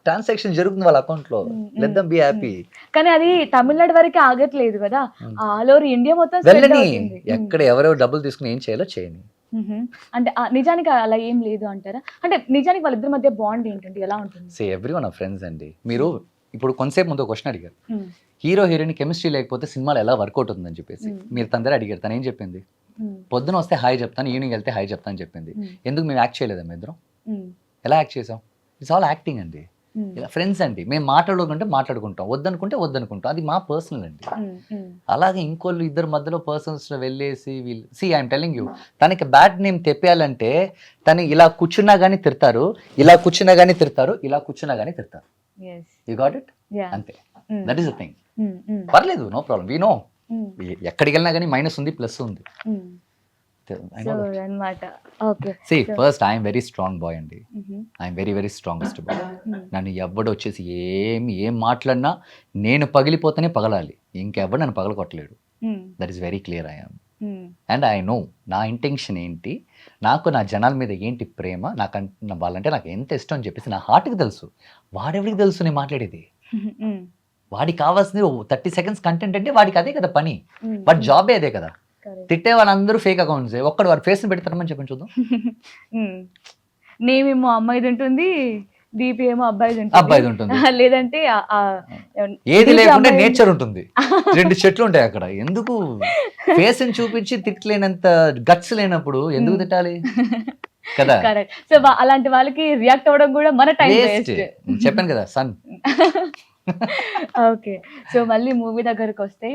ట్రాన్సాక్షన్ జరుగుతుంది వాళ్ళ అకౌంట్ లో, లెట్ దెమ్ బి హ్యాపీ. కానీ అది తమిళనాడు వరకు ఆగట్లేదు కదా, ఆల్ ఓవర్ ఇండియా మొత్తం spread వెళ్ళని అవుతుంది. ఎక్కడ ఎవరెవరు డబ్బులు తీసుకుని ఏం చేయాలో చేయని. మ్మ్. అంటే నిజానికి అలా ఏం లేదు అంటారా? అంటే నిజానికి వాళ్ళిద్దరి మధ్య బాండ్ ఏంటండి, ఎలా ఉంటుంది? సే ఎవ్రీ వన్ ఫ్రెండ్స్ అండి. మీరు ఇప్పుడు కొంతసేపు ముందు క్వశ్చన్ అడిగారు, మ్మ్. హీరో హీరోయిన్ కెమిస్ట్రీ లేకపోతే సినిమాలు ఎలా వర్కౌట్ అవుతుందని చెప్పేసి. మీరు తన దగ్గర అడిగారు, తను ఏం చెప్పింది? మ్మ్. పొద్దున వస్తే హాయ్ చెప్తాను, ఈవినింగ్ వెళ్తే హాయ్ చెప్తాను చెప్పింది. ఎందుకు మేము యాక్ట్ చేయలేదా ఇద్దరం? మ్మ్. ఎలా యాక్ట్ చేసాం? ఇట్స్ ఆల్ యాక్టింగ్ అండి. మ్మ్. ఇలా ఫ్రెండ్స్ అండి, మేము మాట్లాడుకుంటే మాట్లాడుకుంటాం, వద్దనుకుంటే వద్దనుకుంటాం, అది మా పర్సనల్ అండి. మ్మ్. మ్మ్. అలాగే ఇంకోళ్ళు ఇద్దరు మధ్యలో పర్సన్స్లో వెళ్ళేసి వీళ్ళు ఐఎమ్ టెలింగ్ యూ, తనకి బ్యాడ్ నేమ్ తెప్పేయాలంటే తను ఇలా కూర్చున్నా కానీ తిడతారు, ఇలా కూర్చున్నా కానీ తిడతారు, ఇలా కూర్చున్నా కానీ తిడతారు. Yes. You got it? Yeah. అంతే, Mm. That is the thing. Mm, mm, పర్లేదు, no problem, we know. mm, ఎక్కడికి వెళ్ళినా కానీ మైనస్ ఉంది, ప్లస్ ఉంది. mm. So అన్నమాట. Okay. See, first I am very strong boy అండి. I am very very strongest boy. నన్ను ఎవడు వచ్చేసి ఏం మాట్లాడినా నేను పగిలిపోతేనే పగలాలి, ఇంకెవ్వడు నన్ను పగలగొట్టలేడు. That is very clear I am. And I know నా ఇంటెన్షన్ ఏంటి, నాకు నా జనాల మీద ఏంటి ప్రేమ, వాళ్ళంటే నాకు ఎంత ఇష్టం అని చెప్పేసి నా హార్ట్కి తెలుసు. వాడెవడికి తెలుసు నేను మాట్లాడేది? వాడికి కావాల్సింది 30 seconds కంటెంట్ అంటే వాడికి అదే కదా పని, వాడి జాబే అదే కదా. తిట్టే వాళ్ళందరూ ఫేక్ అకౌంట్స్, ఒక్కడు వాడి ఫేస్ని పెడతారమని చెప్పండి చూద్దాం. నేమేమో అమ్మాయిది ఉంటుంది, దీపి ఏమో అబ్బాయిది అబ్బాయిది ఉంటుంది. లేదంటే ఏది లేకుండా నేచర్ ఉంటుంది, 2 చెట్లు ఉంటాయి అక్కడ. ఎందుకు ఫేస్ ని చూపించి తిట్టలేనంత గట్స్ లేనప్పుడు ఎందుకు తిట్టాలి కదా? కరెక్ట్. సో అలాంటి వాళ్ళకి రియాక్ట్ అవ్వడం కూడా మన టైం వేస్ట్. వేస్ట్. చెప్పాను కదా సన్. ఓకే. సో మళ్ళీ మూవీ దగ్గరకు వస్తే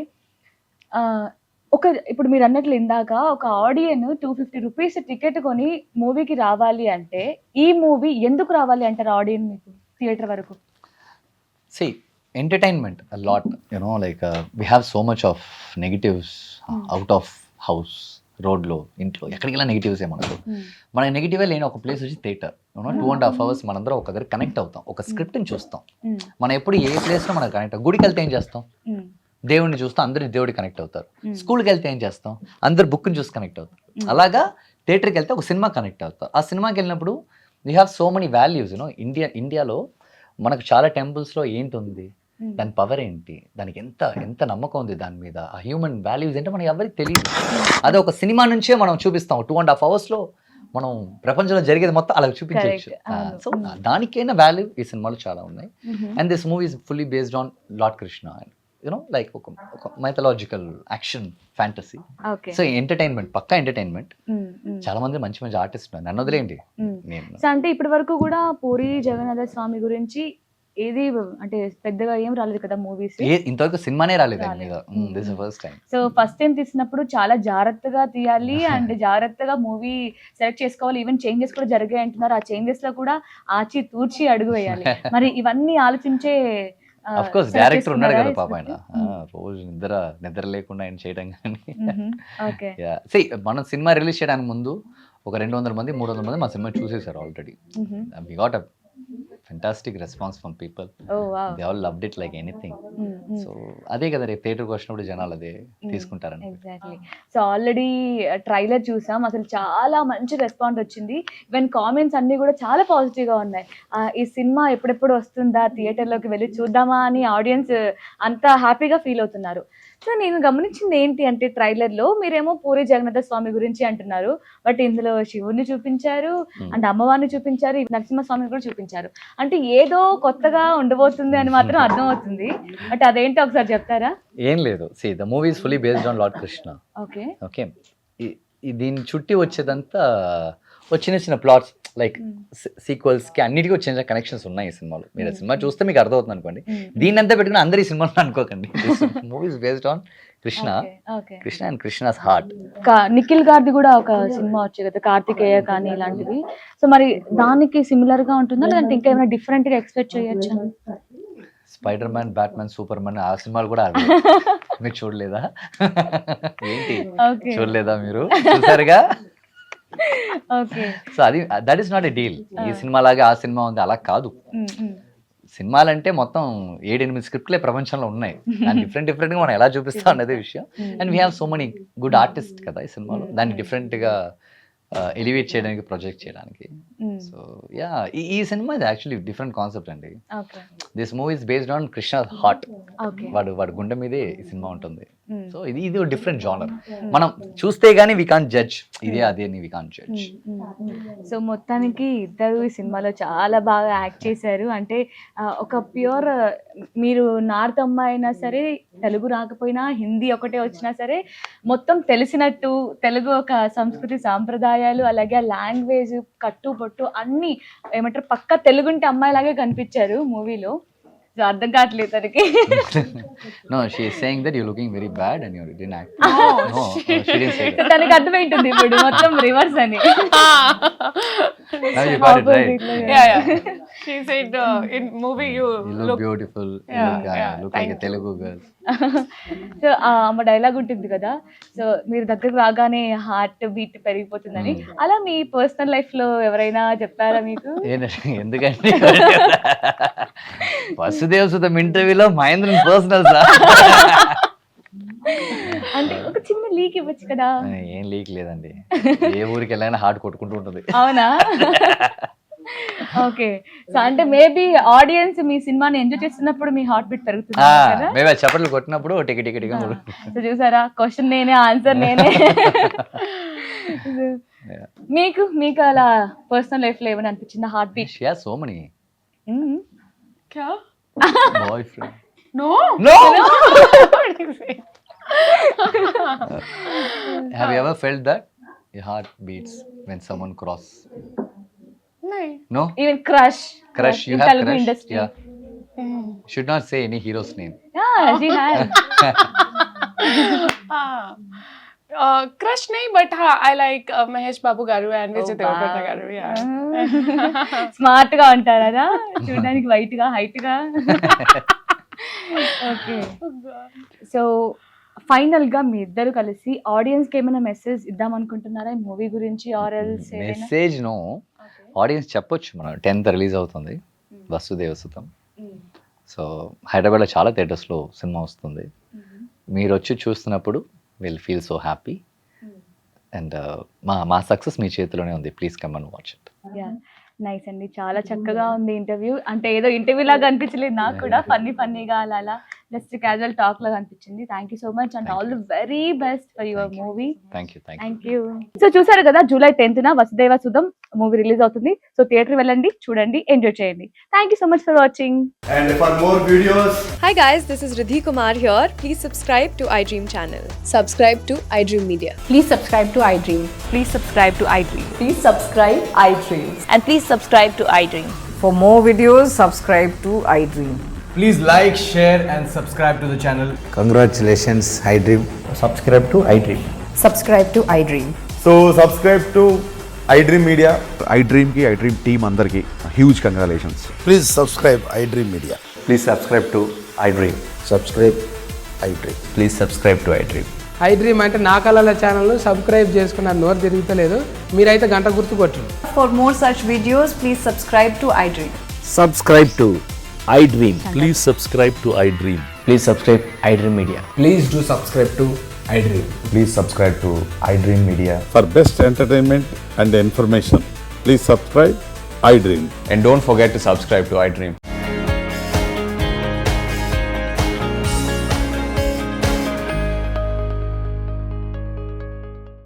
ఇప్పుడు మీరు అన్నట్లు ఇందాక ఒక ఆడియన్ 250 రూపీస్ టికెట్ కొని మూవీకి రావాలి అంటే ఈ మూవీ ఎందుకు రావాలి అంటారు ఆడియన్ మీకు థియేటర్ వరకు? See, entertainment a lot, like we have so much of negatives out of house, road లో, ఇంట్లో, ఎక్కడికి వెళ్ళినా నెగిటివ్స్ మనకు. మన నెగిటివ్ లేని ఒక ప్లేస్ వచ్చి థియేటర్. 2.5 hours మనందరం ఒక దగ్గర కనెక్ట్ అవుతాం, ఒక స్క్రిప్ట్ని చూస్తాం. మనం ఎప్పుడు ఏ ప్లేస్లో మనం కనెక్ట్ అవుతాం. గుడికి వెళ్తే ఏం చేస్తాం? దేవుడిని చూస్తాం, అందరు దేవుడికి కనెక్ట్ అవుతారు. స్కూల్కి వెళ్తే ఏం చేస్తాం? అందరు బుక్ని చూసి కనెక్ట్ అవుతారు. అలాగా థియేటర్కి వెళ్తే ఒక సినిమా కనెక్ట్ అవుతారు. ఆ సినిమాకి వెళ్ళినప్పుడు we have so many values. ఇండియాలో మనకు చాలా టెంపుల్స్లో ఏంటి ఉంది, దాని పవర్ ఏంటి, దానికి ఎంత నమ్మకం ఉంది దాని మీద, ఆ హ్యూమన్ వాల్యూస్ ఏంటో మనకి ఎవరికి తెలియదు. అదే ఒక సినిమా నుంచే మనం చూపిస్తాం. 2.5 hours మనం ప్రపంచంలో జరిగేది మొత్తం అలా చూపించవచ్చు. సో దానికైనా వాల్యూ ఈ సినిమాలో చాలా ఉన్నాయి. And this movie is fully based on lord Krishna, like ఒక mythological action fantasy. So entertainment, పక్కా ఎంటర్టైన్మెంట్. చాలా మంది మంచి మంచి ఆర్టిస్ట్ ఉన్నారు, నన్ను వదిలేండి. నేను అంటే ఇప్పటి వరకు కూడా పూరి జగన్నాథ స్వామి గురించి ఏది అంటే పెద్దగా ఏం రాలేదు కదా మూవీస్. ఇంతవరకు సినిమానే రాలేదు ఆయన మీద. This is first time. So first time తీసినప్పుడు చాలా జాగ్రత్తగా తీయాలి అండ్ జాగ్రత్తగా మూవీ సెలెక్ట్ చేసుకోవాలి. ఈవెన్ చేంజెస్ కూడా జరిగాయి అంటున్నారు. ఆ చేంజెస్ లో కూడా ఆచి తూర్చి అడుగు వేయాలి. మరి ఇవన్నీ ఆలోచించే అఫ్ కోర్స్ డైరెక్టర్ ఉన్నాడు కదా పాప, ఆయన రోజు నిద్ర లేకుండా ఆయన చేయడం కానీ. మనం సినిమా రిలీజ్ చేయడానికి ముందు ఒక 200 మంది 300 మంది మా సినిమా చూసేసారు already. We got a fantastic response from people. Oh wow. They all loved it like anything. So అదే కదా రేపు థియేటర్కి వచ్చినప్పుడు జనాలు అదే తీసుకుంటారని. ఎగ్జాక్ట్లీ. సో ఆల్రెడీ ట్రైలర్ చూసాం, అసలు చాలా మంచి రెస్పాన్స్ వచ్చింది. ఈవెన్ కామెంట్స్ అన్నీ కూడా చాలా పాజిటివ్గా ఉన్నాయి. ఈ సినిమా ఎప్పుడెప్పుడు వస్తుందా, థియేటర్లోకి వెళ్ళి చూద్దామా అని ఆడియన్స్ అంతా హ్యాపీగా ఫీల్ అవుతున్నారు. సో నేను గమనించింది ఏంటి అంటే ట్రైలర్లో మీరేమో పూరి జగన్నాథ స్వామి గురించి అంటున్నారు, బట్ ఇందులో శివుని చూపించారు అండ్ అమ్మవారిని చూపించారు, నరసింహస్వామిని కూడా చూపించారు. అంటే ఏదో కొత్తగా ఉండబోతుంది అని మాత్రం అర్థమవుతుంది. బట్ అదేంటో ఒకసారి చెప్తారా? ఏం లేదు, see the movie is fully based on Lord Krishna. Okay. దీని చుట్టి వచ్చేదంతా చిన్న ప్లాట్స్ లైక్ సీక్వెల్స్ కి అన్నిటికీ వచ్చిన కనెక్షన్స్ ఉన్నాయి ఈ సినిమాలో. మీరు సినిమా చూస్తే మీకు అర్థమవుతుంది అనుకోండి. దీని అంతా పెట్టుకుని అందరు ఈ సినిమాలో అనుకోకండి. Movie is based on Krishna and Krishna's heart. Nikhil గారిది కూడా ఒక సినిమా వచ్చే కదా, కార్తికేయ కానీ ఇలాంటివి. సో మరి దానికి సిమిలర్ గా ఉంటుందా లేదంటే ఇంకా ఏమైనా డిఫరెంట్ గా ఎక్స్పెక్ట్ చేయొచ్చా? Spider man, Batman, super man ఆ సినిమాలు కూడా అవే. మీరు చూడలేదా? ఏంటి ఓకే. చూడలేదా మీరు? చూసారుగా? ఓకే. సో అది that is not a deal. ఈ సినిమా లాగా ఆ సినిమా ఉంది అలా కాదు. సినిమాలంటే మొత్తం 7-8 స్క్రిప్ట్లే ప్రపంచంలో ఉన్నాయి. దాన్ని డిఫరెంట్‌గా మనం ఎలా చూపిస్తాం అన్నదే విషయం. And we have so many good artist కదా ఈ సినిమాలో. దాన్ని డిఫరెంట్‌గా ఎలివేట్ చేయడానికి, ప్రొజెక్ట్ చేయడానికి. So yeah! ఈ సినిమా ఇది యాక్చువల్లీ డిఫరెంట్ కాన్సెప్ట్ అండి. Okay. This movie is based on Krishna's heart. Okay. వాడి గుండె మీదే ఈ సినిమా ఉంటుంది. సో ఇది ఒక డిఫరెంట్ జానర్. మనం చూస్తే గానీ వి కాంట్ జడ్జ్. ఇదే అదే అని వి కాంట్ జడ్జ్. సో మొత్తానికి ఇద్దరు ఈ సినిమాలో చాలా బాగా యాక్ట్ చేశారు. అంటే ఒక ప్యూర్ మీరు నార్త్ అమ్మాయి అయినా సరే, తెలుగు రాకపోయినా హిందీ ఒకటే వచ్చినా సరే మొత్తం తెలిసినట్టు, తెలుగు ఒక సంస్కృతి సాంప్రదాయాలు అలాగే లాంగ్వేజ్ కట్టుబొట్టు అన్ని ఏమంటారు పక్క తెలుగుంటి అమ్మాయిలాగే కనిపించారు మూవీలో. సో అర్థం కావట్లేదు తనకి. No, she is saying that you're looking very bad and you didn't act. No, she didn't say so that. తనకి అర్థమైంటుంది ఇప్పుడు మొత్తం రివర్స్ అని. Now you got it right. Yeah. She said in movie you You look beautiful. You look like a Telugu girl. So ఆమె dialogue ఉంటుంది కదా, so మీరు దగ్గరకు రాగానే హార్ట్ బీట్ పెరిగిపోతుందని. అలా మీ పర్సనల్ లైఫ్ లో ఎవరైనా చెప్పారా మీకు? ఎందుకంటే వసుదేవ్ సుతం ఇంటర్వ్యూలో మహేంద్రన్ పర్సనల్ అంటే ఒక చిన్న లీక్ ఇవ్వచ్చు కదా. ఏం లీక్ లేదండి. ఏ ఊరికి వెళ్ళైనా హార్ట్ కొట్టుకుంటూ ఉంటుంది. అవునా? ఓకే. సో అంటే మేబీ ఆడియన్స్ మీ సినిమాని ఎంజాయ్ చేస్తున్నప్పుడు మీ హార్ట్ బీట్ పెరుగుతుంది కదా. మేమే చప్పట్లు కొట్టినప్పుడు టికెట్ సో చూసారా, క్వశ్చన్ నేనే, ఆన్సర్ నేనే. మీకు అలా పర్సనల్ లైఫ్ లో ఏమైనా అనిపించింది heart beat? She has so many क्या? Boyfriend. No. No. What do you say? Have you ever felt that your heart beats when someone cross? नहीं. No? Even crush You in have Telugu crush? industry. Yeah. Should not say any hero's name. Yeah, she has. Crush नहीं, but हाँ, I like Mahesh Babu garu and Vijay Deverakonda garu. Yeah. Smart గా ఉంటారు కదా, చూడడానికి white గా, height గా. Okay. So final గా మీ ఇద్దరు కలిసి ఆడియన్స్ కి ఏమైనా మెసేజ్ ఇద్దాం అనుకుంటున్నారా ఈ మూవీ గురించి? Or else message no, audience చెప్పొచ్చు. మనం 10th రిలీజ్ అవుతుంది వసుదేవ సుతం. సో హైదరాబాద్లో చాలా థియేటర్స్లో సినిమా వస్తుంది. మీరు వచ్చి చూస్తున్నప్పుడు will feel so happy. And మా సక్సెస్ మీ చేతిలోనే ఉంది. Please come and watch it. Nice అండి, చాలా చక్కగా ఉంది ఇంటర్వ్యూ. అంటే ఏదో ఇంటర్వ్యూ లాగా అనిపించలేదు నాకు కూడా, ఫన్నీగా అలా జస్ట్ క్యాజువల్ టాక్ లాగా అనిపించింది. Thank you so much and all the very best for your movie. Thank you. So చూసారు కదా, July 10th Vasudeva సుధం movie release అవుతుంది. సో థియేటర్ వెళ్ళండి, చూడండి, ఎంజాయ్ చేయండి. Thank you so much for watching. And for more videos, Hi guys, this is Riddhi Kumar here. Please subscribe to iDream channel. Subscribe to iDream Media. Please subscribe to iDream. Please subscribe to iDream. Please subscribe iDream. And please subscribe to iDream. For more videos, subscribe to iDream. please like, share and subscribe to the channel. Congratulations, iDream. Subscribe to iDream. Subscribe to iDream. So subscribe to iDream Media. iDream ki iDream team andarki huge congratulations. Please subscribe iDream Media. Please subscribe to iDream. Subscribe iDream. Please subscribe to iDream. iDream అంటే నా కళల channel subscribe చేసుకున్న నోరు తిరుగుతలేదు, మీరైతే గంట గుర్తు కొట్టండి. For more such videos, please subscribe to iDream. Subscribe to iDream. Please subscribe to iDream. Please subscribe iDream Media. Please do subscribe to iDream. Please subscribe to iDream Media. For best entertainment and information, please subscribe iDream. And don't forget to subscribe to iDream.